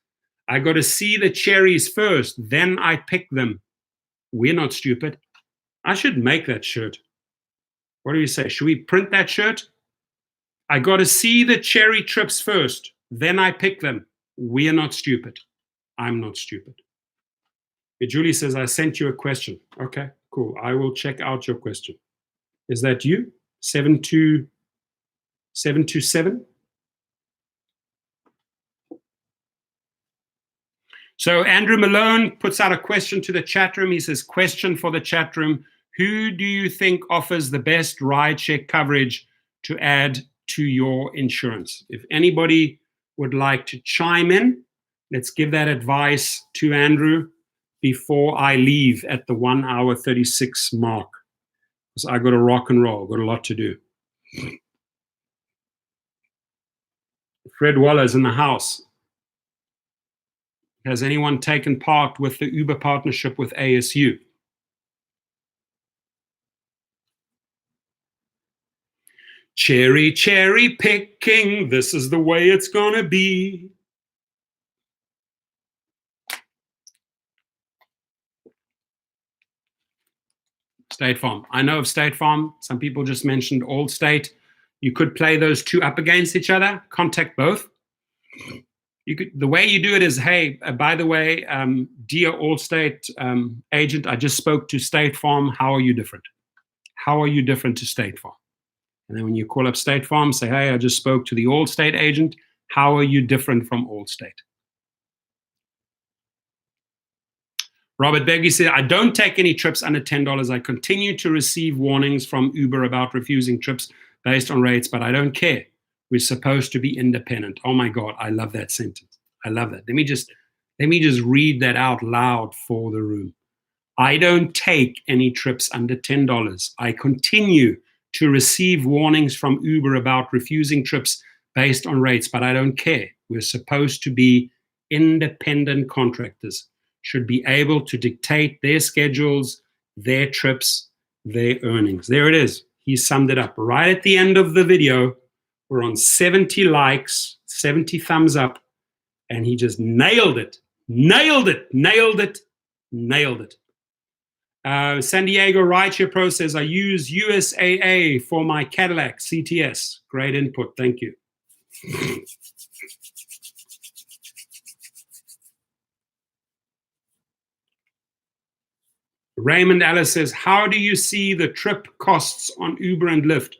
I got to see the cherries first, then I pick them. We're not stupid. I should make that shirt. What do you say? Should we print that shirt? I got to see the cherry trips first, then I pick them. We're not stupid. I'm not stupid. Julie says, I sent you a question. Okay, cool. I will check out your question. Is that you? 727? So Andrew Malone puts out a question to the chat room. He says, question for the chat room. Who do you think offers the best rideshare coverage to add to your insurance? If anybody would like to chime in, let's give that advice to Andrew before I leave at the 1 hour 36 mark. Because I got to rock and roll, got a lot to do. Fred Waller's in the house. Has anyone taken part with the Uber partnership with ASU? Cherry, cherry picking, this is the way it's gonna be. State Farm. I know of State Farm. Some people just mentioned Allstate. You could play those two up against each other, contact both. You could, the way you do it is, hey, by the way, dear Allstate agent, I just spoke to State Farm. How are you different? How are you different to State Farm? And then when you call up State Farm, say, hey, I just spoke to the Allstate agent. How are you different from Allstate? Robert Beggy said, I don't take any trips under $10. I continue to receive warnings from Uber about refusing trips based on rates, but I don't care. We're supposed to be independent. Oh my God, I love that sentence. I love that. Let me just read that out loud for the room. I don't take any trips under $10. I continue to receive warnings from Uber about refusing trips based on rates, but I don't care. We're supposed to be independent contractors, should be able to dictate their schedules, their trips, their earnings. There it is. He summed it up. Right at the end of the video, we're on 70 likes, 70 thumbs up, and he just nailed it. Nailed it. Nailed it. Nailed it. San Diego Rideshare Pro says, I use USAA for my Cadillac CTS. Great input. Thank you. Raymond Ellis says, how do you see the trip costs on Uber and Lyft?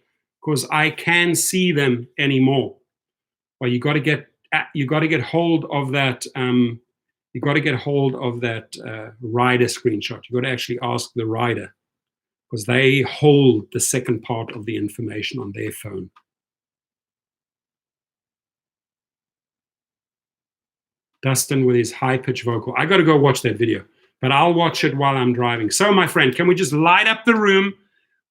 Because I can't see them anymore. Well, you got to get hold of that. You got to get hold of that rider screenshot. You got to actually ask the rider, because they hold the second part of the information on their phone. Dustin with his high-pitched vocal. I got to go watch that video, but I'll watch it while I'm driving. So, my friend, can we just light up the room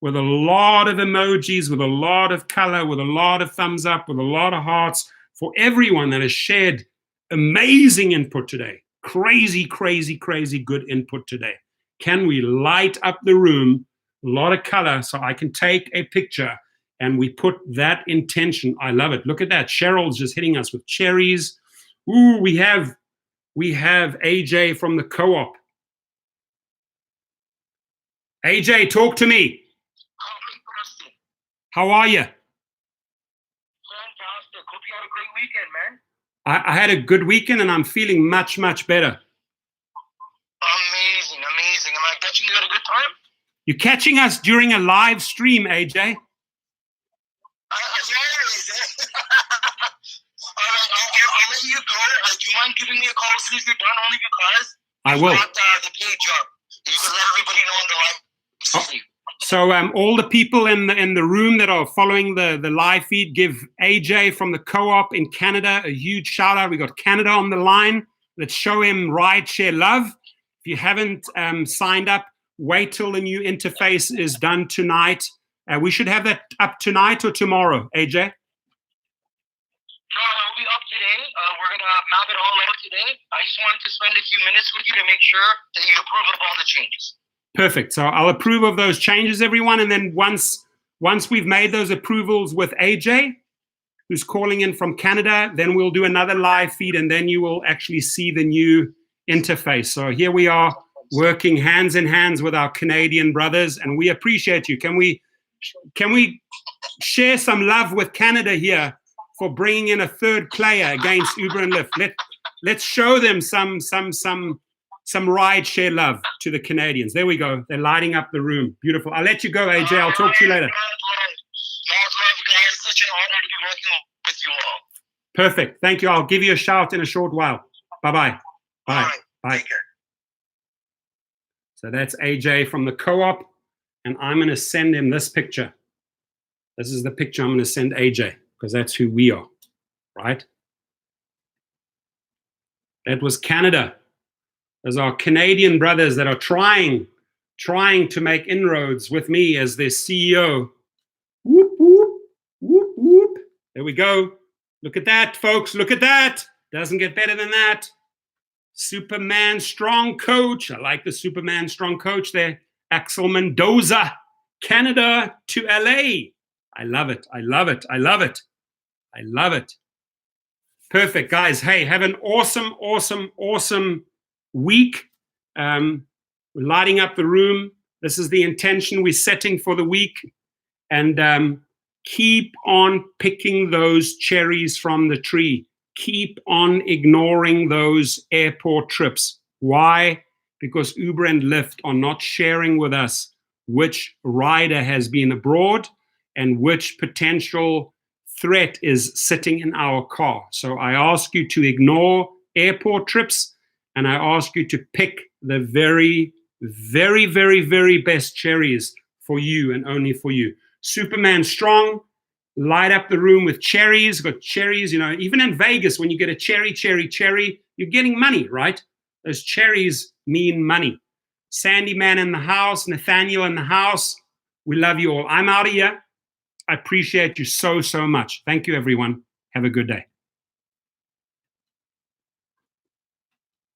with a lot of emojis, with a lot of color, with a lot of thumbs up, with a lot of hearts for everyone that has shared amazing input today. Crazy, crazy, crazy good input today. Can we light up the room, a lot of color, so I can take a picture and we put that intention. I love it. Look at that. Cheryl's just hitting us with cherries. Ooh, we have AJ from the co-op. AJ, talk to me. How are you? Fantastic. Hope you had a great weekend, man. I had a good weekend and I'm feeling much, much better. Amazing, amazing. Am I catching you at a good time? You're catching us during a live stream, AJ. Yes. I'll let you go. Do you mind giving me a call as soon as you're done? Only because I will. Got the page up. You can let everybody know on the live stream. So all the people in the room that are following the live feed, give AJ from the co-op in Canada a huge shout out. We got Canada on the line. Let's show him rideshare love. If you haven't signed up, wait till the new interface is done tonight. We should have that up tonight or tomorrow, AJ? No, it'll be up today. We're going to map it all out today. I just wanted to spend a few minutes with you to make sure that you approve of all the changes. Perfect. So I'll approve of those changes, everyone. And then once we've made those approvals with AJ, who's calling in from Canada, then we'll do another live feed, and then you will actually see the new interface. So here we are working hands in hands with our Canadian brothers, and we appreciate you. Can we share some love with Canada here for bringing in a third player against Uber and Lyft? Let's show them some ride share love to the Canadians. There we go. They're lighting up the room. Beautiful. I'll let you go, AJ. I'll talk to you later. Love, guys. Such an honor to be working with you all. Perfect. Thank you. I'll give you a shout in a short while. Bye-bye. Bye. All right. Bye. Take care. So that's AJ from the co-op, and I'm going to send him this picture. This is the picture I'm going to send AJ, because that's who we are, right? That was Canada. Those are Canadian brothers that are trying to make inroads with me as their CEO. Whoop, whoop, whoop, whoop. There we go. Look at that, folks. Look at that. Doesn't get better than that. Superman strong coach. I like the Superman strong coach there. Axel Mendoza, Canada to LA. I love it. I love it. I love it. I love it. Perfect, guys. Hey, have an awesome, awesome, awesome week. We're lighting up the room. This is the intention we're setting for the week. And keep on picking those cherries from the tree. Keep on ignoring those airport trips. Why? Because Uber and Lyft are not sharing with us which rider has been abroad and which potential threat is sitting in our car. So I ask you to ignore airport trips, and I ask you to pick the very, very, very, very best cherries for you and only for you. Superman strong. Light up the room with cherries. Got cherries, you know, even in Vegas, when you get a cherry, you're getting money, right? Those cherries mean money. Sandy Man in the house, Nathaniel in the house. We love you all. I'm out of here. I appreciate you so, so much. Thank you, everyone. Have a good day.